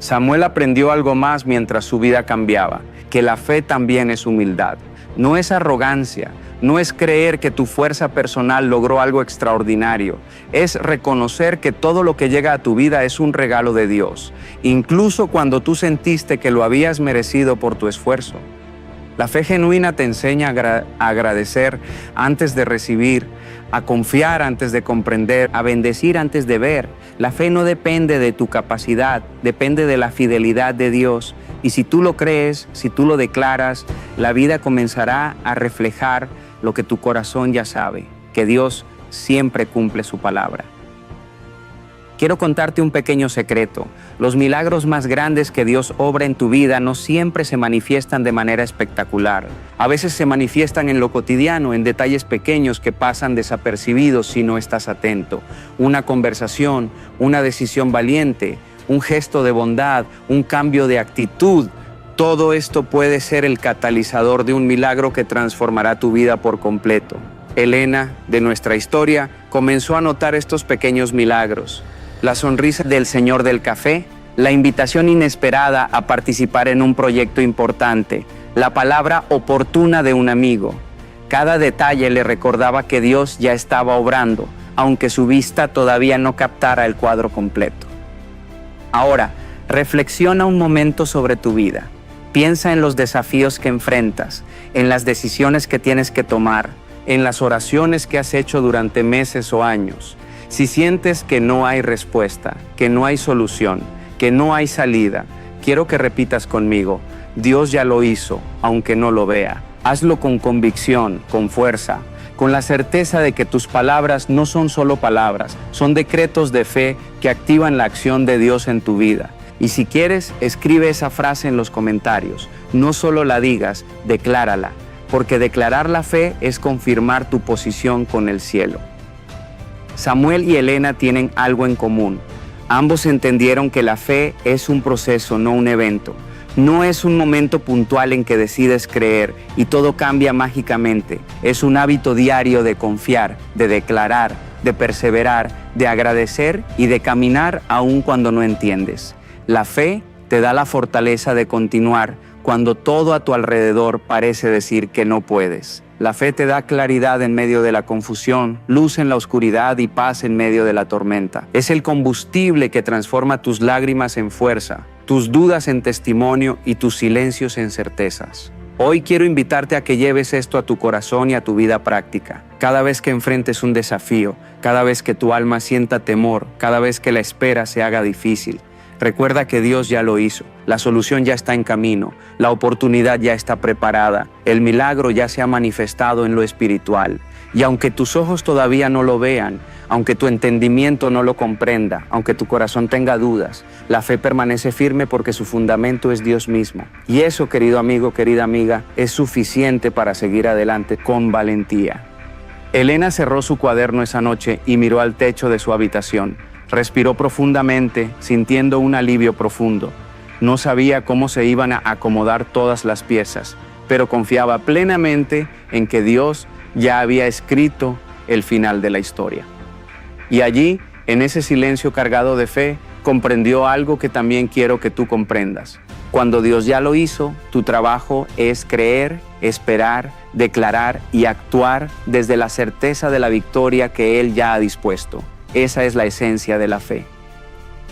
Samuel aprendió algo más mientras su vida cambiaba, que la fe también es humildad. No es arrogancia, no es creer que tu fuerza personal logró algo extraordinario. Es reconocer que todo lo que llega a tu vida es un regalo de Dios, incluso cuando tú sentiste que lo habías merecido por tu esfuerzo. La fe genuina te enseña a agradecer antes de recibir, a confiar antes de comprender, a bendecir antes de ver. La fe no depende de tu capacidad, depende de la fidelidad de Dios. Y si tú lo crees, si tú lo declaras, la vida comenzará a reflejar lo que tu corazón ya sabe, que Dios siempre cumple su palabra. Quiero contarte un pequeño secreto. Los milagros más grandes que Dios obra en tu vida no siempre se manifiestan de manera espectacular. A veces se manifiestan en lo cotidiano, en detalles pequeños que pasan desapercibidos si no estás atento. Una conversación, una decisión valiente, un gesto de bondad, un cambio de actitud. Todo esto puede ser el catalizador de un milagro que transformará tu vida por completo. Elena, de nuestra historia, comenzó a notar estos pequeños milagros. La sonrisa del señor del café, la invitación inesperada a participar en un proyecto importante, la palabra oportuna de un amigo. Cada detalle le recordaba que Dios ya estaba obrando, aunque su vista todavía no captara el cuadro completo. Ahora, reflexiona un momento sobre tu vida. Piensa en los desafíos que enfrentas, en las decisiones que tienes que tomar, en las oraciones que has hecho durante meses o años. Si sientes que no hay respuesta, que no hay solución, que no hay salida, quiero que repitas conmigo: Dios ya lo hizo, aunque no lo vea. Hazlo con convicción, con fuerza, con la certeza de que tus palabras no son solo palabras, son decretos de fe que activan la acción de Dios en tu vida. Y si quieres, escribe esa frase en los comentarios. No solo la digas, declárala, porque declarar la fe es confirmar tu posición con el cielo. Samuel y Elena tienen algo en común. Ambos entendieron que la fe es un proceso, no un evento. No es un momento puntual en que decides creer y todo cambia mágicamente. Es un hábito diario de confiar, de declarar, de perseverar, de agradecer y de caminar aun cuando no entiendes. La fe te da la fortaleza de continuar cuando todo a tu alrededor parece decir que no puedes. La fe te da claridad en medio de la confusión, luz en la oscuridad y paz en medio de la tormenta. Es el combustible que transforma tus lágrimas en fuerza, tus dudas en testimonio y tus silencios en certezas. Hoy quiero invitarte a que lleves esto a tu corazón y a tu vida práctica. Cada vez que enfrentes un desafío, cada vez que tu alma sienta temor, cada vez que la espera se haga difícil, recuerda que Dios ya lo hizo, la solución ya está en camino, la oportunidad ya está preparada, el milagro ya se ha manifestado en lo espiritual. Y aunque tus ojos todavía no lo vean, aunque tu entendimiento no lo comprenda, aunque tu corazón tenga dudas, la fe permanece firme porque su fundamento es Dios mismo. Y eso, querido amigo, querida amiga, es suficiente para seguir adelante con valentía. Elena cerró su cuaderno esa noche y miró al techo de su habitación. Respiró profundamente, sintiendo un alivio profundo. No sabía cómo se iban a acomodar todas las piezas, pero confiaba plenamente en que Dios ya había escrito el final de la historia. Y allí, en ese silencio cargado de fe, comprendió algo que también quiero que tú comprendas. Cuando Dios ya lo hizo, tu trabajo es creer, esperar, declarar y actuar desde la certeza de la victoria que Él ya ha dispuesto. Esa es la esencia de la fe.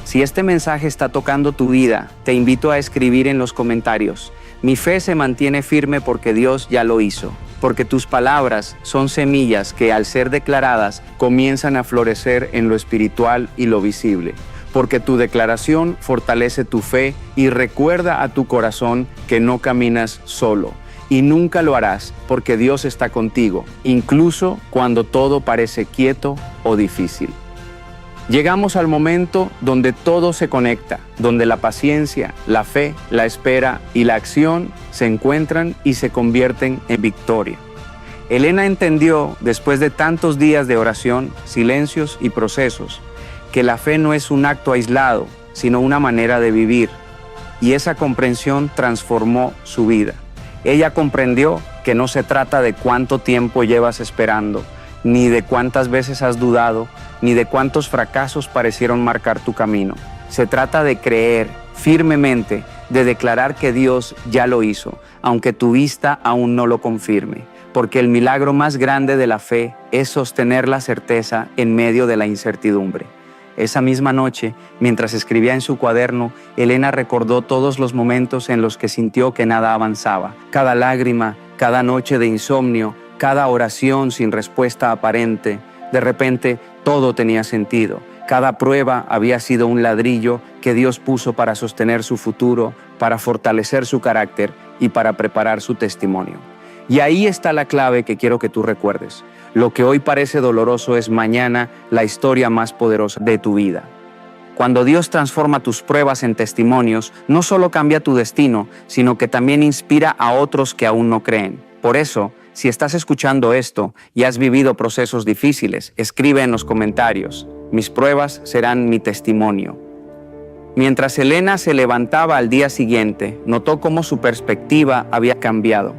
Si este mensaje está tocando tu vida, te invito a escribir en los comentarios: mi fe se mantiene firme porque Dios ya lo hizo. Porque tus palabras son semillas que, al ser declaradas, comienzan a florecer en lo espiritual y lo visible. Porque tu declaración fortalece tu fe y recuerda a tu corazón que no caminas solo. Y nunca lo harás, porque Dios está contigo, incluso cuando todo parece quieto o difícil. Llegamos al momento donde todo se conecta, donde la paciencia, la fe, la espera y la acción se encuentran y se convierten en victoria. Elena entendió, después de tantos días de oración, silencios y procesos, que la fe no es un acto aislado, sino una manera de vivir. Y esa comprensión transformó su vida. Ella comprendió que no se trata de cuánto tiempo llevas esperando, ni de cuántas veces has dudado, ni de cuántos fracasos parecieron marcar tu camino. Se trata de creer firmemente de declarar que Dios ya lo hizo, aunque tu vista aún no lo confirme, porque el milagro más grande de la fe es sostener la certeza en medio de la incertidumbre. Esa misma noche, mientras escribía en su cuaderno, Elena recordó todos los momentos en los que sintió que nada avanzaba. Cada lágrima, cada noche de insomnio, cada oración sin respuesta aparente. De repente, todo tenía sentido. Cada prueba había sido un ladrillo que Dios puso para sostener su futuro, para fortalecer su carácter y para preparar su testimonio. Y ahí está la clave que quiero que tú recuerdes. Lo que hoy parece doloroso es mañana la historia más poderosa de tu vida. Cuando Dios transforma tus pruebas en testimonios, no solo cambia tu destino, sino que también inspira a otros que aún no creen. Por eso, si estás escuchando esto y has vivido procesos difíciles, escribe en los comentarios: mis pruebas serán mi testimonio. Mientras Elena se levantaba al día siguiente, notó cómo su perspectiva había cambiado.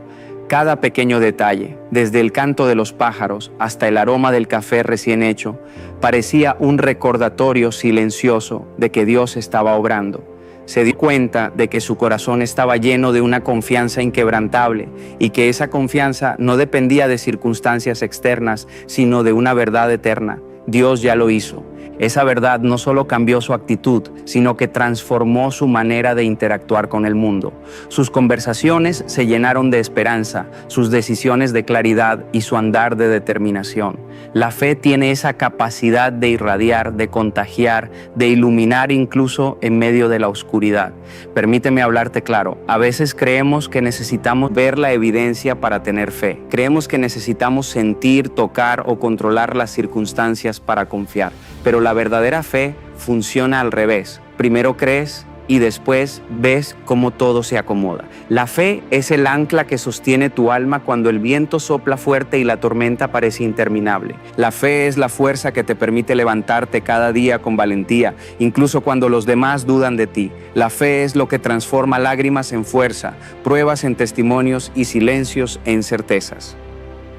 Cada pequeño detalle, desde el canto de los pájaros hasta el aroma del café recién hecho, parecía un recordatorio silencioso de que Dios estaba obrando. Se dio cuenta de que su corazón estaba lleno de una confianza inquebrantable y que esa confianza no dependía de circunstancias externas, sino de una verdad eterna. Dios ya lo hizo. Esa verdad no solo cambió su actitud, sino que transformó su manera de interactuar con el mundo. Sus conversaciones se llenaron de esperanza, sus decisiones de claridad y su andar de determinación. La fe tiene esa capacidad de irradiar, de contagiar, de iluminar incluso en medio de la oscuridad. Permíteme hablarte claro. A veces creemos que necesitamos ver la evidencia para tener fe. Creemos que necesitamos sentir, tocar o controlar las circunstancias para confiar. Pero la verdadera fe funciona al revés. Primero crees y después ves cómo todo se acomoda. La fe es el ancla que sostiene tu alma cuando el viento sopla fuerte y la tormenta parece interminable. La fe es la fuerza que te permite levantarte cada día con valentía, incluso cuando los demás dudan de ti. La fe es lo que transforma lágrimas en fuerza, pruebas en testimonios y silencios en certezas.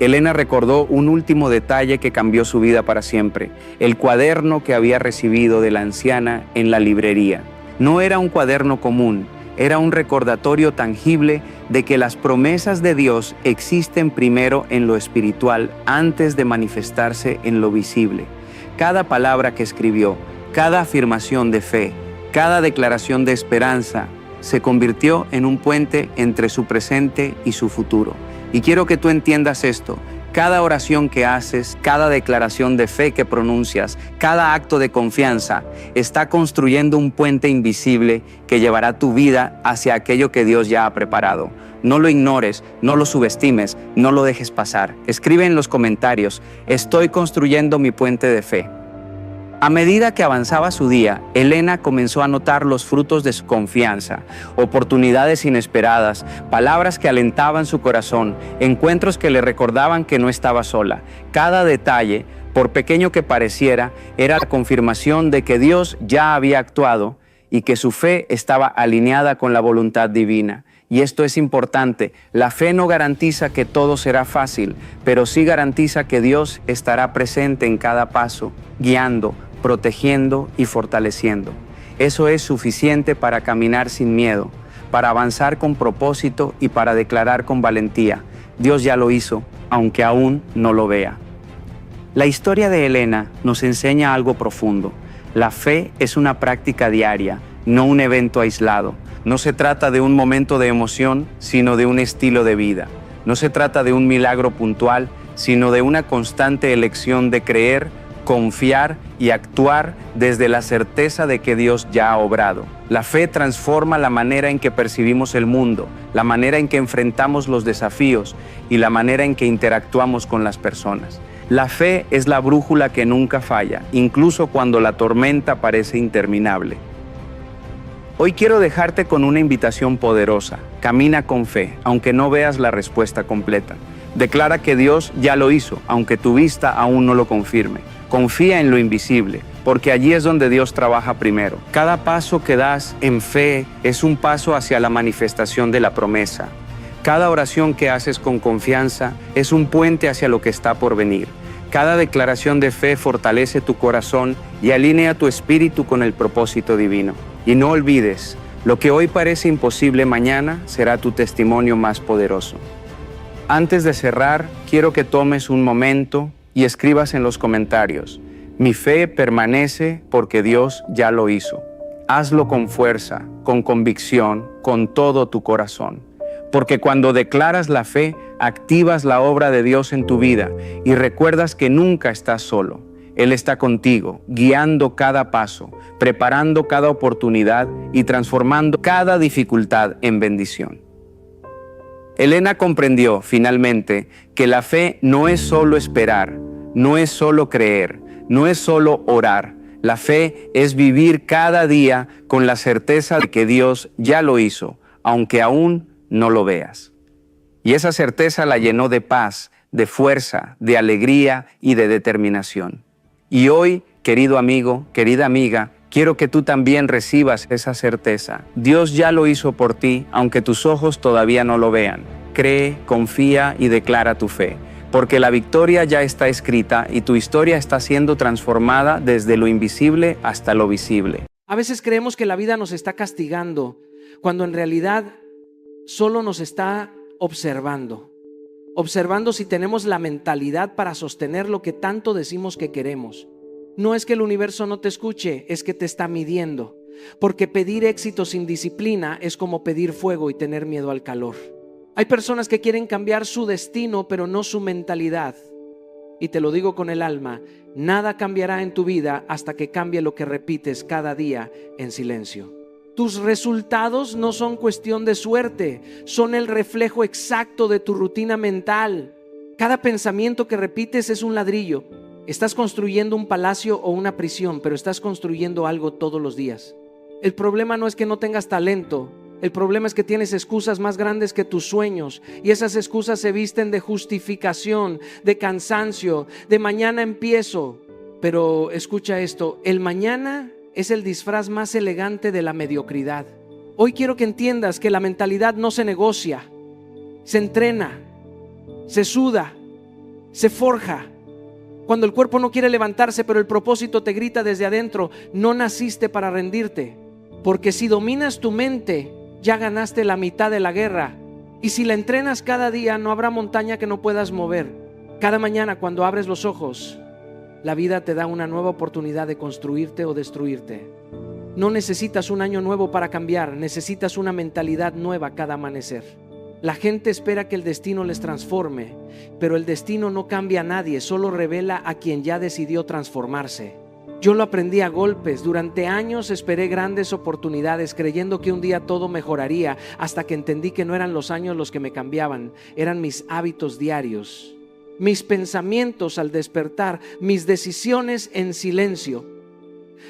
Elena recordó un último detalle que cambió su vida para siempre: el cuaderno que había recibido de la anciana en la librería. No era un cuaderno común, era un recordatorio tangible de que las promesas de Dios existen primero en lo espiritual antes de manifestarse en lo visible. Cada palabra que escribió, cada afirmación de fe, cada declaración de esperanza se convirtió en un puente entre su presente y su futuro. Y quiero que tú entiendas esto: cada oración que haces, cada declaración de fe que pronuncias, cada acto de confianza está construyendo un puente invisible que llevará tu vida hacia aquello que Dios ya ha preparado. No lo ignores, no lo subestimes, no lo dejes pasar. Escribe en los comentarios: estoy construyendo mi puente de fe. A medida que avanzaba su día, Elena comenzó a notar los frutos de su confianza, oportunidades inesperadas, palabras que alentaban su corazón, encuentros que le recordaban que no estaba sola. Cada detalle, por pequeño que pareciera, era la confirmación de que Dios ya había actuado y que su fe estaba alineada con la voluntad divina. Y esto es importante: la fe no garantiza que todo será fácil, pero sí garantiza que Dios estará presente en cada paso, guiando, protegiendo y fortaleciendo. Eso es suficiente para caminar sin miedo, para avanzar con propósito y para declarar con valentía: Dios ya lo hizo, aunque aún no lo vea. La historia de Elena nos enseña algo profundo. La fe es una práctica diaria, no un evento aislado. No se trata de un momento de emoción, sino de un estilo de vida. No se trata de un milagro puntual, sino de una constante elección de creer, confiar y actuar desde la certeza de que Dios ya ha obrado. La fe transforma la manera en que percibimos el mundo, la manera en que enfrentamos los desafíos y la manera en que interactuamos con las personas. La fe es la brújula que nunca falla, incluso cuando la tormenta parece interminable. Hoy quiero dejarte con una invitación poderosa. Camina con fe, aunque no veas la respuesta completa. Declara que Dios ya lo hizo, aunque tu vista aún no lo confirme. Confía en lo invisible, porque allí es donde Dios trabaja primero. Cada paso que das en fe es un paso hacia la manifestación de la promesa. Cada oración que haces con confianza es un puente hacia lo que está por venir. Cada declaración de fe fortalece tu corazón y alinea tu espíritu con el propósito divino. Y no olvides, Lo que hoy parece imposible mañana será tu testimonio más poderoso. Antes de cerrar, quiero que tomes un momento y escribas en los comentarios: mi fe permanece porque Dios ya lo hizo. Hazlo con fuerza, con convicción, con todo tu corazón. Porque cuando declaras la fe, activas la obra de Dios en tu vida y recuerdas que nunca estás solo. Él está contigo, guiando cada paso, preparando cada oportunidad y transformando cada dificultad en bendición. Elena comprendió finalmente que la fe no es solo esperar, no es solo creer, no es solo orar. La fe es vivir cada día con la certeza de que Dios ya lo hizo, aunque aún no lo veas. Y esa certeza la llenó de paz, de fuerza, de alegría y de determinación. Y hoy, querido amigo, querida amiga, quiero que tú también recibas esa certeza. Dios ya lo hizo por ti, aunque tus ojos todavía no lo vean. Cree, confía y declara tu fe, porque la victoria ya está escrita y tu historia está siendo transformada desde lo invisible hasta lo visible. A veces creemos que la vida nos está castigando, cuando en realidad solo nos está observando si tenemos la mentalidad para sostener lo que tanto decimos que queremos. No es que el universo no te escuche, es que te está midiendo, porque pedir éxito sin disciplina es como pedir fuego y tener miedo al calor. Hay personas que quieren cambiar su destino, pero no su mentalidad. Y te lo digo con el alma, nada cambiará en tu vida hasta que cambie lo que repites cada día en silencio. Tus resultados no son cuestión de suerte, son el reflejo exacto de tu rutina mental. Cada pensamiento que repites es un ladrillo. Estás construyendo un palacio o una prisión, pero estás construyendo algo todos los días. El problema no es que no tengas talento, el problema es que tienes excusas más grandes que tus sueños, y esas excusas se visten de justificación, de cansancio, de mañana empiezo. Pero escucha esto, el mañana es el disfraz más elegante de la mediocridad. Hoy quiero que entiendas que la mentalidad no se negocia, se entrena, se suda, se forja. Cuando el cuerpo no quiere levantarse, pero el propósito te grita desde adentro, no naciste para rendirte, porque si dominas tu mente, ya ganaste la mitad de la guerra. Y si la entrenas cada día, no habrá montaña que no puedas mover. Cada mañana cuando abres los ojos, la vida te da una nueva oportunidad de construirte o destruirte. No necesitas un año nuevo para cambiar, necesitas una mentalidad nueva cada amanecer. La gente espera que el destino les transforme, pero el destino no cambia a nadie, solo revela a quien ya decidió transformarse. Yo lo aprendí a golpes. Durante años esperé grandes oportunidades creyendo que un día todo mejoraría, hasta que entendí que no eran los años los que me cambiaban, eran mis hábitos diarios, mis pensamientos al despertar, mis decisiones en silencio.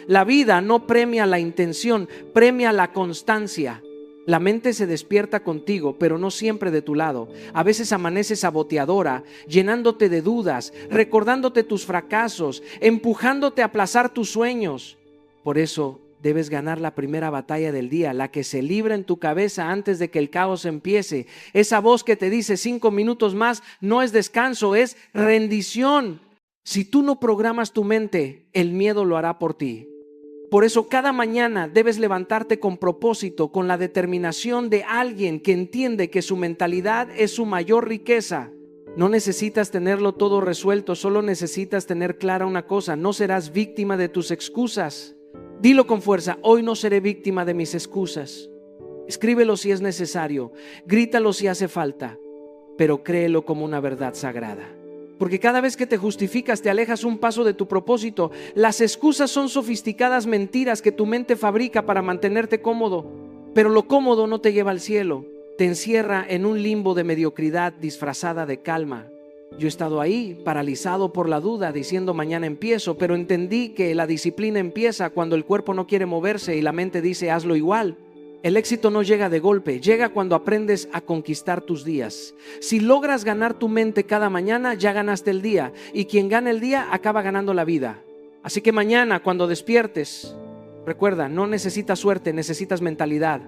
La vida no premia la intención, premia la constancia. La mente se despierta contigo, pero no siempre de tu lado. A veces amaneces saboteadora, llenándote de dudas, recordándote tus fracasos, empujándote a aplazar tus sueños. Por eso debes ganar la primera batalla del día, la que se libra en tu cabeza antes de que el caos empiece. Esa voz que te dice 5 minutos más no es descanso, es rendición. Si tú no programas tu mente, el miedo lo hará por ti. Por eso cada mañana debes levantarte con propósito, con la determinación de alguien que entiende que su mentalidad es su mayor riqueza. No necesitas tenerlo todo resuelto, solo necesitas tener clara una cosa: no serás víctima de tus excusas. Dilo con fuerza: hoy no seré víctima de mis excusas. Escríbelo si es necesario, grítalo si hace falta, pero créelo como una verdad sagrada. Porque cada vez que te justificas, te alejas un paso de tu propósito. Las excusas son sofisticadas mentiras que tu mente fabrica para mantenerte cómodo. Pero lo cómodo no te lleva al cielo. Te encierra en un limbo de mediocridad disfrazada de calma. Yo he estado ahí, paralizado por la duda, diciendo mañana empiezo, pero entendí que la disciplina empieza cuando el cuerpo no quiere moverse y la mente dice hazlo igual. El éxito no llega de golpe, llega cuando aprendes a conquistar tus días. Si logras ganar tu mente cada mañana, ya ganaste el día, y quien gana el día acaba ganando la vida. Así que mañana cuando despiertes, recuerda, no necesitas suerte, necesitas mentalidad.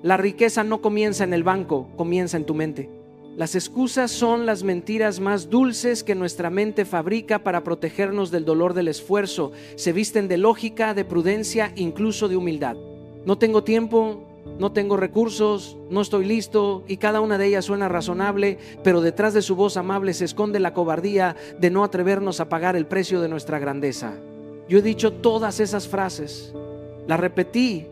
La riqueza no comienza en el banco, comienza en tu mente. Las excusas son las mentiras más dulces que nuestra mente fabrica para protegernos del dolor del esfuerzo. Se visten de lógica, de prudencia, incluso de humildad. No tengo tiempo, no tengo recursos, no estoy listo, y cada una de ellas suena razonable, pero detrás de su voz amable se esconde la cobardía de no atrevernos a pagar el precio de nuestra grandeza. Yo he dicho todas esas frases, las repetí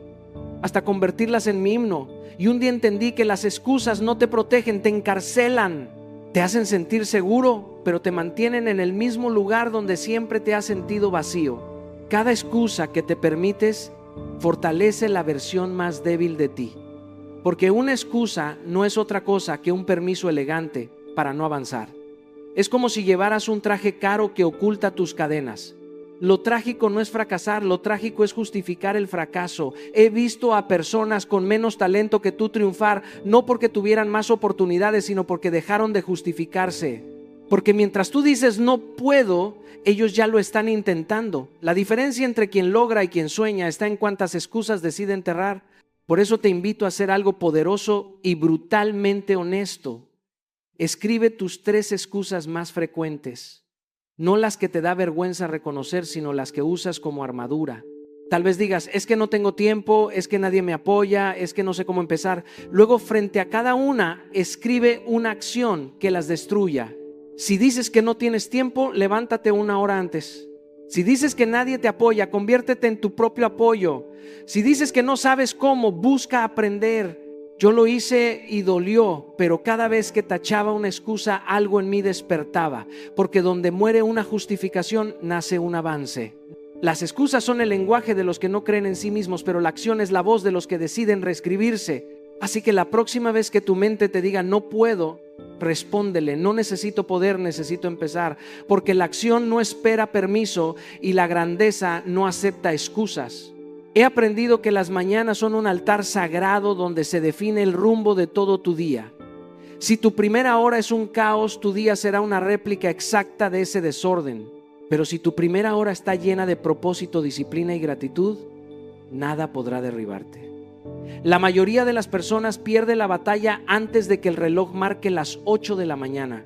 hasta convertirlas en mi himno, y un día entendí que las excusas no te protegen, te encarcelan, te hacen sentir seguro, pero te mantienen en el mismo lugar donde siempre te has sentido vacío. Cada excusa que te permites fortalece la versión más débil de ti, porque una excusa no es otra cosa que un permiso elegante para no avanzar. Es como si llevaras un traje caro que oculta tus cadenas. Lo trágico no es fracasar, lo trágico es justificar el fracaso. He visto a personas con menos talento que tú triunfar, no porque tuvieran más oportunidades, sino porque dejaron de justificarse. Porque mientras tú dices no puedo, ellos ya lo están intentando. La diferencia entre quien logra y quien sueña está en cuántas excusas decide enterrar. Por eso te invito a hacer algo poderoso y brutalmente honesto. Escribe tus 3 excusas más frecuentes. No las que te da vergüenza reconocer, sino las que usas como armadura. Tal vez digas, es que no tengo tiempo, es que nadie me apoya, es que no sé cómo empezar. Luego, frente a cada una, escribe una acción que las destruya. Si dices que no tienes tiempo, levántate 1 hora antes. Si dices que nadie te apoya, conviértete en tu propio apoyo. Si dices que no sabes cómo, busca aprender. Yo lo hice y dolió, pero cada vez que tachaba una excusa, algo en mí despertaba, porque donde muere una justificación, nace un avance. Las excusas son el lenguaje de los que no creen en sí mismos, pero la acción es la voz de los que deciden reescribirse. Así que la próxima vez que tu mente te diga no puedo, respóndele, no necesito poder, necesito empezar, porque la acción no espera permiso y la grandeza no acepta excusas. He aprendido que las mañanas son un altar sagrado donde se define el rumbo de todo tu día. Si tu primera hora es un caos, tu día será una réplica exacta de ese desorden. Pero si tu primera hora está llena de propósito, disciplina y gratitud, nada podrá derribarte. La mayoría de las personas pierde la batalla antes de que el reloj marque las 8 de la mañana.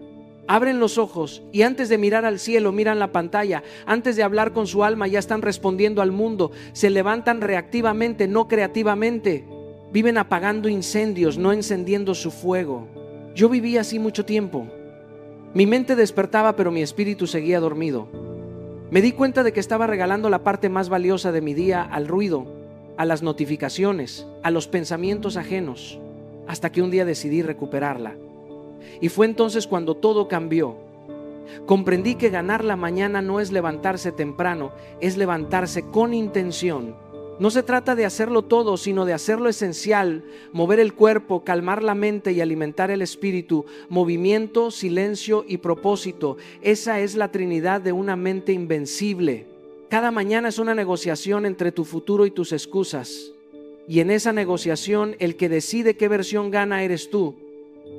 Abren los ojos y antes de mirar al cielo miran la pantalla. Antes de hablar con su alma ya están respondiendo al mundo. Se levantan reactivamente, no creativamente. Viven apagando incendios, no encendiendo su fuego. Yo viví así mucho tiempo. Mi mente despertaba, pero mi espíritu seguía dormido. Me di cuenta de que estaba regalando la parte más valiosa de mi día al ruido, a las notificaciones, a los pensamientos ajenos, hasta que un día decidí recuperarla. Y fue entonces cuando todo cambió. Comprendí que ganar la mañana no es levantarse temprano, es levantarse con intención. No se trata de hacerlo todo, sino de hacer lo esencial, mover el cuerpo, calmar la mente y alimentar el espíritu, movimiento, silencio y propósito. Esa es la trinidad de una mente invencible. Cada mañana es una negociación entre tu futuro y tus excusas. Y en esa negociación, el que decide qué versión gana eres tú.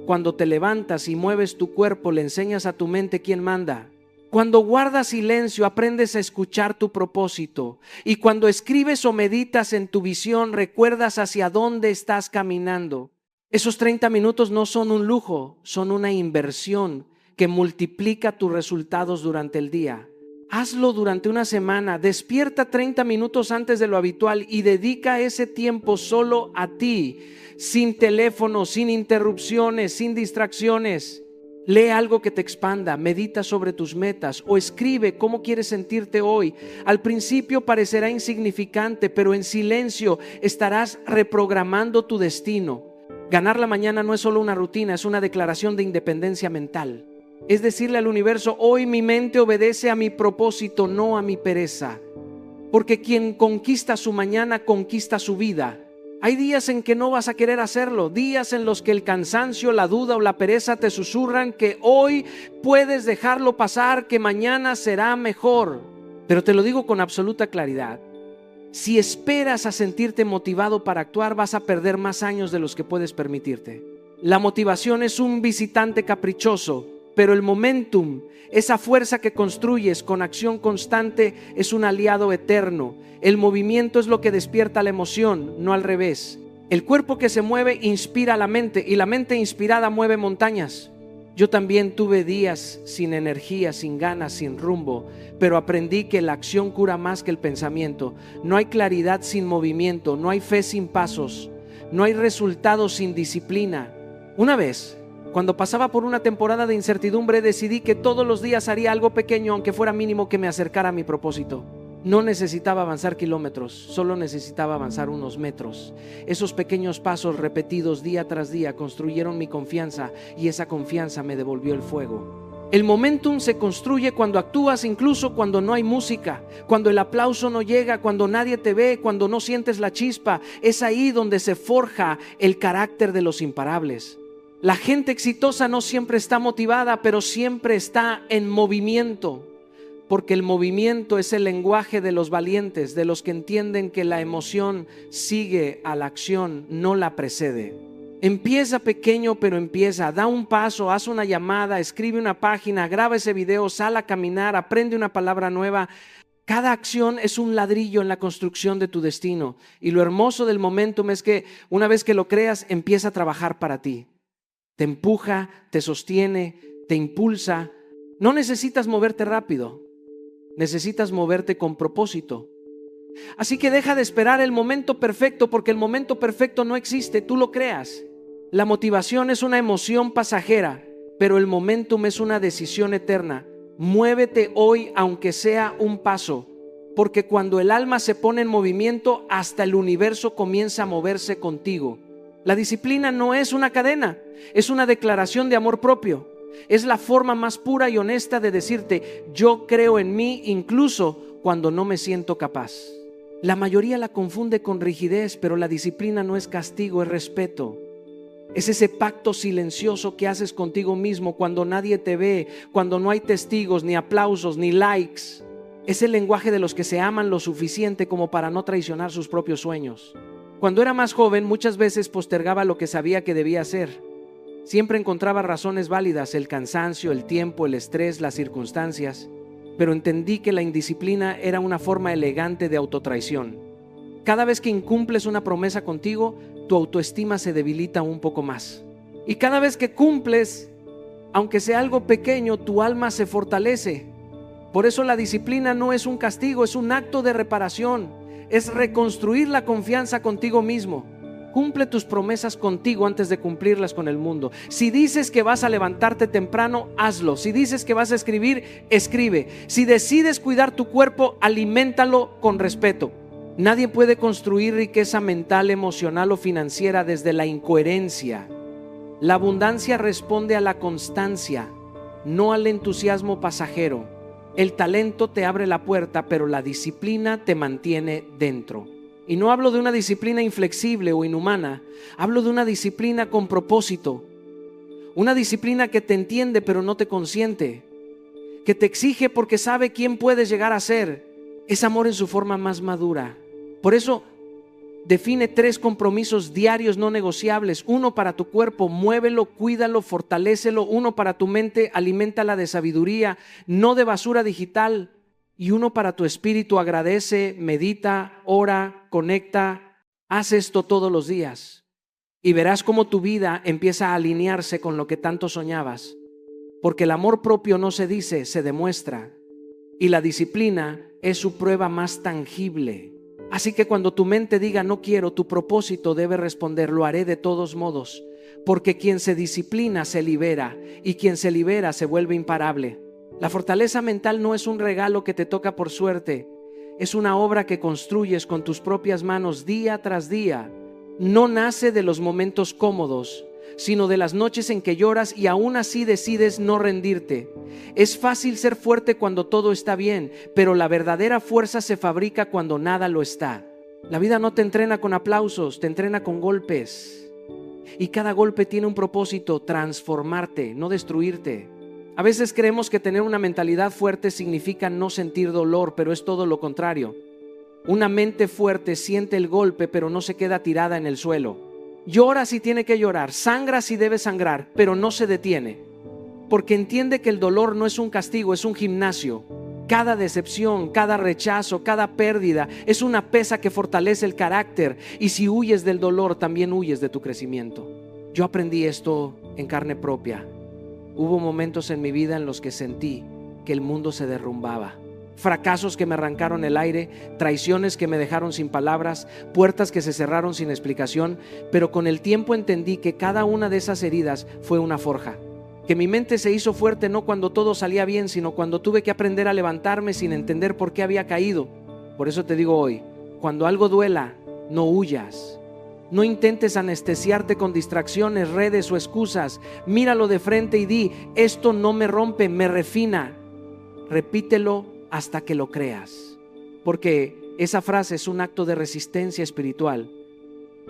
Cuando te levantas y mueves tu cuerpo, le enseñas a tu mente quién manda. Cuando guardas silencio, aprendes a escuchar tu propósito. Y cuando escribes o meditas en tu visión, recuerdas hacia dónde estás caminando. Esos 30 minutos no son un lujo, son una inversión que multiplica tus resultados durante el día. Hazlo durante una semana, despierta 30 minutos antes de lo habitual y dedica ese tiempo solo a ti, sin teléfono, sin interrupciones, sin distracciones. Lee algo que te expanda, medita sobre tus metas o escribe cómo quieres sentirte hoy. Al principio parecerá insignificante, pero en silencio estarás reprogramando tu destino. Ganar la mañana no es solo una rutina, es una declaración de independencia mental. Es decirle al universo, hoy mi mente obedece a mi propósito, no a mi pereza. Porque quien conquista su mañana, conquista su vida. Hay días en que no vas a querer hacerlo, días en los que el cansancio, la duda o la pereza te susurran que hoy puedes dejarlo pasar, que mañana será mejor. Pero te lo digo con absoluta claridad. Si esperas a sentirte motivado para actuar, vas a perder más años de los que puedes permitirte. La motivación es un visitante caprichoso, pero el momentum, esa fuerza que construyes con acción constante, es un aliado eterno. El movimiento es lo que despierta la emoción, no al revés. El cuerpo que se mueve inspira a la mente y la mente inspirada mueve montañas. Yo también tuve días sin energía, sin ganas, sin rumbo, pero aprendí que la acción cura más que el pensamiento. No hay claridad sin movimiento, no hay fe sin pasos. No hay resultados sin disciplina. Una vez, cuando pasaba por una temporada de incertidumbre, decidí que todos los días haría algo pequeño, aunque fuera mínimo, que me acercara a mi propósito. No necesitaba avanzar kilómetros, solo necesitaba avanzar unos metros. Esos pequeños pasos repetidos día tras día construyeron mi confianza, y esa confianza me devolvió el fuego. El momentum se construye cuando actúas, incluso cuando no hay música, cuando el aplauso no llega, cuando nadie te ve, cuando no sientes la chispa. Es ahí donde se forja el carácter de los imparables. La gente exitosa no siempre está motivada, pero siempre está en movimiento. Porque el movimiento es el lenguaje de los valientes, de los que entienden que la emoción sigue a la acción, no la precede. Empieza pequeño, pero empieza. Da un paso, haz una llamada, escribe una página, graba ese video, sal a caminar, aprende una palabra nueva. Cada acción es un ladrillo en la construcción de tu destino. Y lo hermoso del momentum es que una vez que lo creas, empieza a trabajar para ti. Te empuja, te sostiene, te impulsa. No necesitas moverte rápido. Necesitas moverte con propósito. Así que deja de esperar el momento perfecto, porque el momento perfecto no existe, tú lo creas. La motivación es una emoción pasajera, pero el momentum es una decisión eterna. Muévete hoy, aunque sea un paso, porque cuando el alma se pone en movimiento, hasta el universo comienza a moverse contigo. La disciplina no es una cadena, es una declaración de amor propio. Es la forma más pura y honesta de decirte: yo creo en mí incluso cuando no me siento capaz. La mayoría la confunde con rigidez, pero la disciplina no es castigo, es respeto. Es ese pacto silencioso que haces contigo mismo cuando nadie te ve, cuando no hay testigos, ni aplausos, ni likes. Es el lenguaje de los que se aman lo suficiente como para no traicionar sus propios sueños. Cuando era más joven, muchas veces postergaba lo que sabía que debía hacer. Siempre encontraba razones válidas: el cansancio, el tiempo, el estrés, las circunstancias. Pero entendí que la indisciplina era una forma elegante de autotraición. Cada vez que incumples una promesa contigo, tu autoestima se debilita un poco más. Y cada vez que cumples, aunque sea algo pequeño, tu alma se fortalece. Por eso la disciplina no es un castigo, es un acto de reparación. Es reconstruir la confianza contigo mismo. Cumple tus promesas contigo antes de cumplirlas con el mundo. Si dices que vas a levantarte temprano, hazlo. Si dices que vas a escribir, escribe. Si decides cuidar tu cuerpo, aliméntalo con respeto. Nadie puede construir riqueza mental, emocional o financiera desde la incoherencia. La abundancia responde a la constancia, no al entusiasmo pasajero. El talento te abre la puerta, pero la disciplina te mantiene dentro. Y no hablo de una disciplina inflexible o inhumana, hablo de una disciplina con propósito. Una disciplina que te entiende pero no te consiente, que te exige porque sabe quién puedes llegar a ser. Es amor en su forma más madura. Por eso define 3 compromisos diarios no negociables. 1 para tu cuerpo: muévelo, cuídalo, fortalécelo. 1 para tu mente: aliméntala de sabiduría, no de basura digital. Y 1 para tu espíritu: agradece, medita, ora, conecta. Haz esto todos los días y verás cómo tu vida empieza a alinearse con lo que tanto soñabas. Porque el amor propio no se dice, se demuestra. Y la disciplina es su prueba más tangible. Así que cuando tu mente diga no quiero, tu propósito debe responder: lo haré de todos modos. Porque quien se disciplina se libera, y quien se libera se vuelve imparable. La fortaleza mental no es un regalo que te toca por suerte. Es una obra que construyes con tus propias manos día tras día. No nace de los momentos cómodos, sino de las noches en que lloras y aún así decides no rendirte. Es fácil ser fuerte cuando todo está bien, pero la verdadera fuerza se fabrica cuando nada lo está. La vida no te entrena con aplausos, te entrena con golpes. Y cada golpe tiene un propósito: transformarte, no destruirte. A veces creemos que tener una mentalidad fuerte significa no sentir dolor, pero es todo lo contrario. Una mente fuerte siente el golpe, pero no se queda tirada en el suelo. Llora si tiene que llorar, sangra si debe sangrar, pero no se detiene. Porque entiende que el dolor no es un castigo, es un gimnasio. Cada decepción, cada rechazo, cada pérdida es una pesa que fortalece el carácter. Y si huyes del dolor, también huyes de tu crecimiento. Yo aprendí esto en carne propia. Hubo momentos en mi vida en los que sentí que el mundo se derrumbaba. fracasos que me arrancaron el aire, traiciones que me dejaron sin palabras, puertas que se cerraron sin explicación, pero con el tiempo entendí que cada una de esas heridas fue una forja. Que mi mente se hizo fuerte no cuando todo salía bien, sino cuando tuve que aprender a levantarme sin entender por qué había caído. Por eso te digo hoy, cuando algo duela, no huyas. No intentes anestesiarte con distracciones, redes o excusas. Míralo de frente y di: esto no me rompe, me refina. Repítelo hasta que lo creas, porque esa frase es un acto de resistencia espiritual.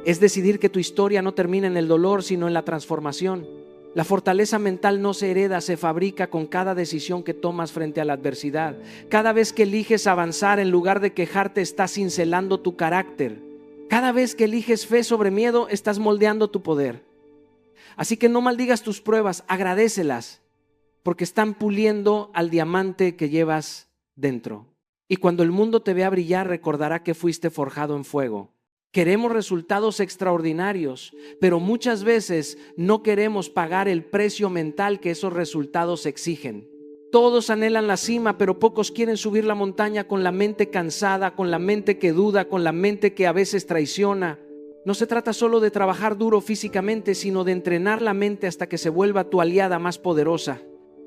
Es decidir que tu historia no termina en el dolor, sino en la transformación. La fortaleza mental no se hereda, se fabrica con cada decisión que tomas frente a la adversidad. Cada vez que eliges avanzar en lugar de quejarte, estás cincelando tu carácter. Cada vez que eliges fe sobre miedo, estás moldeando tu poder. Así que no maldigas tus pruebas, agradécelas, porque están puliendo al diamante que llevas dentro. Y cuando el mundo te vea brillar, recordará que fuiste forjado en fuego. Queremos resultados extraordinarios, pero muchas veces no queremos pagar el precio mental que esos resultados exigen. Todos anhelan la cima, pero pocos quieren subir la montaña con la mente cansada, con la mente que duda, con la mente que a veces traiciona. No se trata solo de trabajar duro físicamente, sino de entrenar la mente hasta que se vuelva tu aliada más poderosa.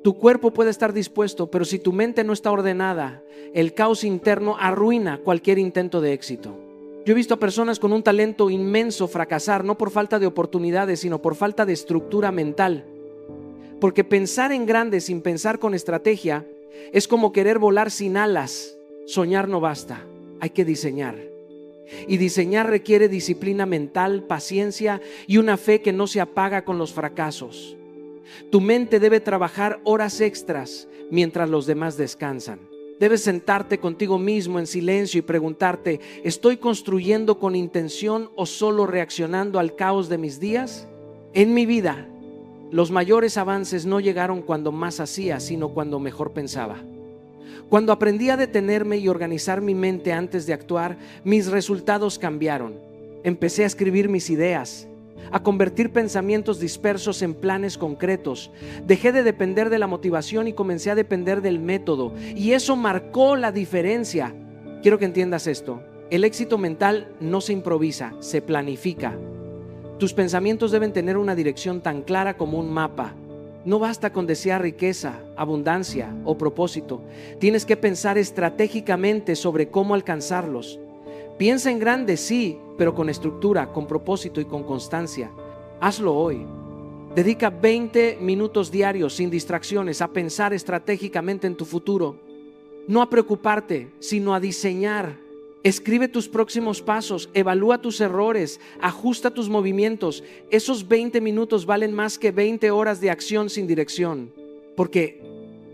Tu cuerpo puede estar dispuesto, pero si tu mente no está ordenada, el caos interno arruina cualquier intento de éxito. Yo he visto a personas con un talento inmenso fracasar, no por falta de oportunidades, sino por falta de estructura mental. Porque pensar en grande sin pensar con estrategia es como querer volar sin alas. Soñar no basta, hay que diseñar. Y diseñar requiere disciplina mental, paciencia y una fe que no se apaga con los fracasos. Tu mente debe trabajar horas extras mientras los demás descansan. Debes sentarte contigo mismo en silencio y preguntarte: ¿estoy construyendo con intención o solo reaccionando al caos de mis días? En mi vida, los mayores avances no llegaron cuando más hacía, sino cuando mejor pensaba. Cuando aprendí a detenerme y organizar mi mente antes de actuar, mis resultados cambiaron. Empecé a escribir mis ideas, a convertir pensamientos dispersos en planes concretos. Dejé de depender de la motivación y comencé a depender del método. Y eso marcó la diferencia. Quiero que entiendas esto. El éxito mental no se improvisa, se planifica. Tus pensamientos deben tener una dirección tan clara como un mapa. No basta con desear riqueza, abundancia o propósito. Tienes que pensar estratégicamente sobre cómo alcanzarlos. Piensa en grande, sí, pero con estructura, con propósito y con constancia. Hazlo hoy. Dedica 20 minutos diarios sin distracciones a pensar estratégicamente en tu futuro. No a preocuparte, sino a diseñar. Escribe tus próximos pasos, evalúa tus errores, ajusta tus movimientos. Esos 20 minutos valen más que 20 horas de acción sin dirección, porque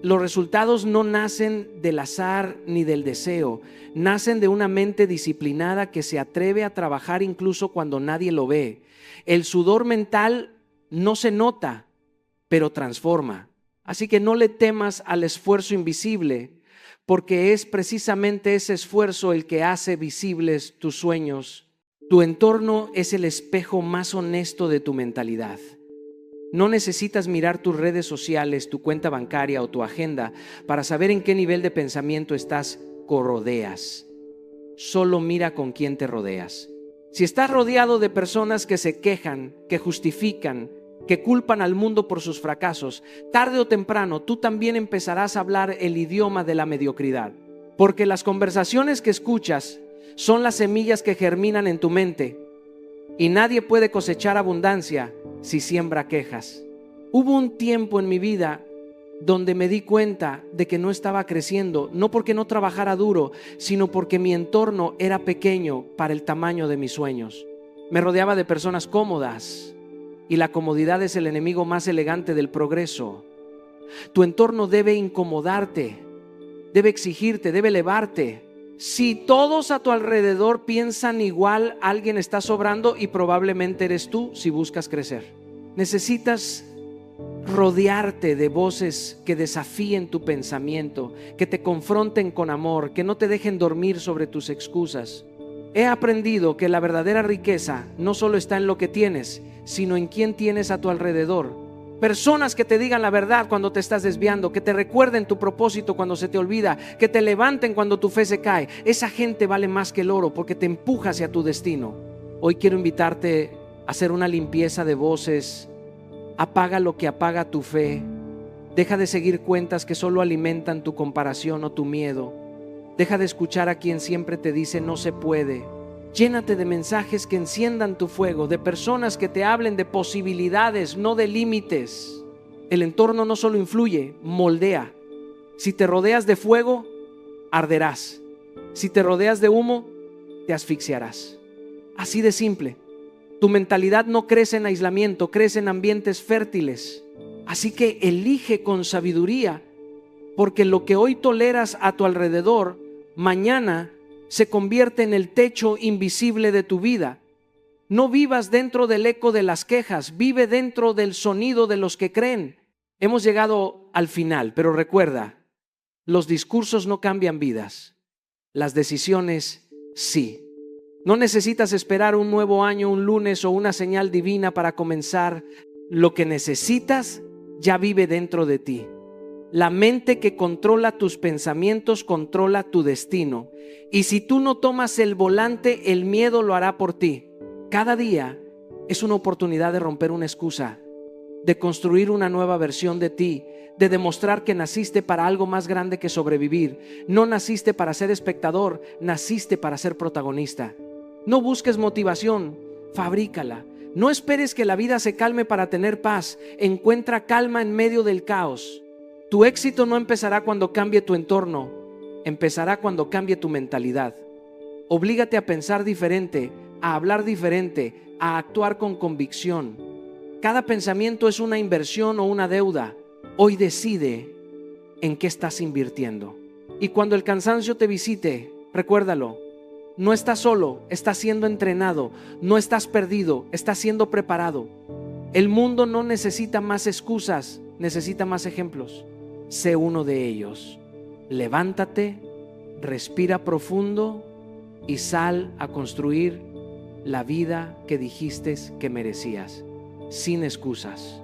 los resultados no nacen del azar ni del deseo, nacen de una mente disciplinada que se atreve a trabajar incluso cuando nadie lo ve. El sudor mental no se nota, pero transforma. Así que no le temas al esfuerzo invisible, porque es precisamente ese esfuerzo el que hace visibles tus sueños. Tu entorno es el espejo más honesto de tu mentalidad. No necesitas mirar tus redes sociales, tu cuenta bancaria o tu agenda para saber en qué nivel de pensamiento estás o rodeas. Solo mira con quién te rodeas. Si estás rodeado de personas que se quejan, que justifican, que culpan al mundo por sus fracasos, tarde o temprano tú también empezarás a hablar el idioma de la mediocridad. Porque las conversaciones que escuchas son las semillas que germinan en tu mente. Y nadie puede cosechar abundancia si siembra quejas. Hubo un tiempo en mi vida donde me di cuenta de que no estaba creciendo, no porque no trabajara duro, sino porque mi entorno era pequeño para el tamaño de mis sueños. Me rodeaba de personas cómodas, y la comodidad es el enemigo más elegante del progreso. Tu entorno debe incomodarte, debe exigirte, debe elevarte. Si todos a tu alrededor piensan igual, alguien está sobrando y probablemente eres tú si buscas crecer. Necesitas rodearte de voces que desafíen tu pensamiento, que te confronten con amor, que no te dejen dormir sobre tus excusas. He aprendido que la verdadera riqueza no solo está en lo que tienes, sino en quién tienes a tu alrededor. Personas que te digan la verdad cuando te estás desviando, que te recuerden tu propósito cuando se te olvida, que te levanten cuando tu fe se cae. Esa gente vale más que el oro porque te empuja hacia tu destino. Hoy quiero invitarte a hacer una limpieza de voces. Apaga lo que apaga tu fe. Deja de seguir cuentas que solo alimentan tu comparación o tu miedo. Deja de escuchar a quien siempre te dice no se puede. Llénate de mensajes que enciendan tu fuego, de personas que te hablen de posibilidades, no de límites. El entorno no solo influye, moldea. Si te rodeas de fuego, arderás. Si te rodeas de humo, te asfixiarás. Así de simple. Tu mentalidad no crece en aislamiento, crece en ambientes fértiles. Así que elige con sabiduría, porque lo que hoy toleras a tu alrededor, mañana se convierte en el techo invisible de tu vida. No vivas dentro del eco de las quejas, vive dentro del sonido de los que creen. Hemos llegado al final, pero recuerda, los discursos no cambian vidas, las decisiones sí. No necesitas esperar un nuevo año, un lunes o una señal divina para comenzar. Lo que necesitas ya vive dentro de ti. La mente que controla tus pensamientos controla tu destino. Y si tú no tomas el volante, el miedo lo hará por ti. Cada día es una oportunidad de romper una excusa, de construir una nueva versión de ti, de demostrar que naciste para algo más grande que sobrevivir. No naciste para ser espectador, naciste para ser protagonista. No busques motivación, fabrícala. No esperes que la vida se calme para tener paz. Encuentra calma en medio del caos. Tu éxito no empezará cuando cambie tu entorno, empezará cuando cambie tu mentalidad. Oblígate a pensar diferente, a hablar diferente, a actuar con convicción. Cada pensamiento es una inversión o una deuda. Hoy decide en qué estás invirtiendo. Y cuando el cansancio te visite, recuérdalo, no estás solo, estás siendo entrenado, no estás perdido, estás siendo preparado. El mundo no necesita más excusas, necesita más ejemplos. Sé uno de ellos. Levántate, respira profundo y sal a construir la vida que dijiste que merecías, sin excusas.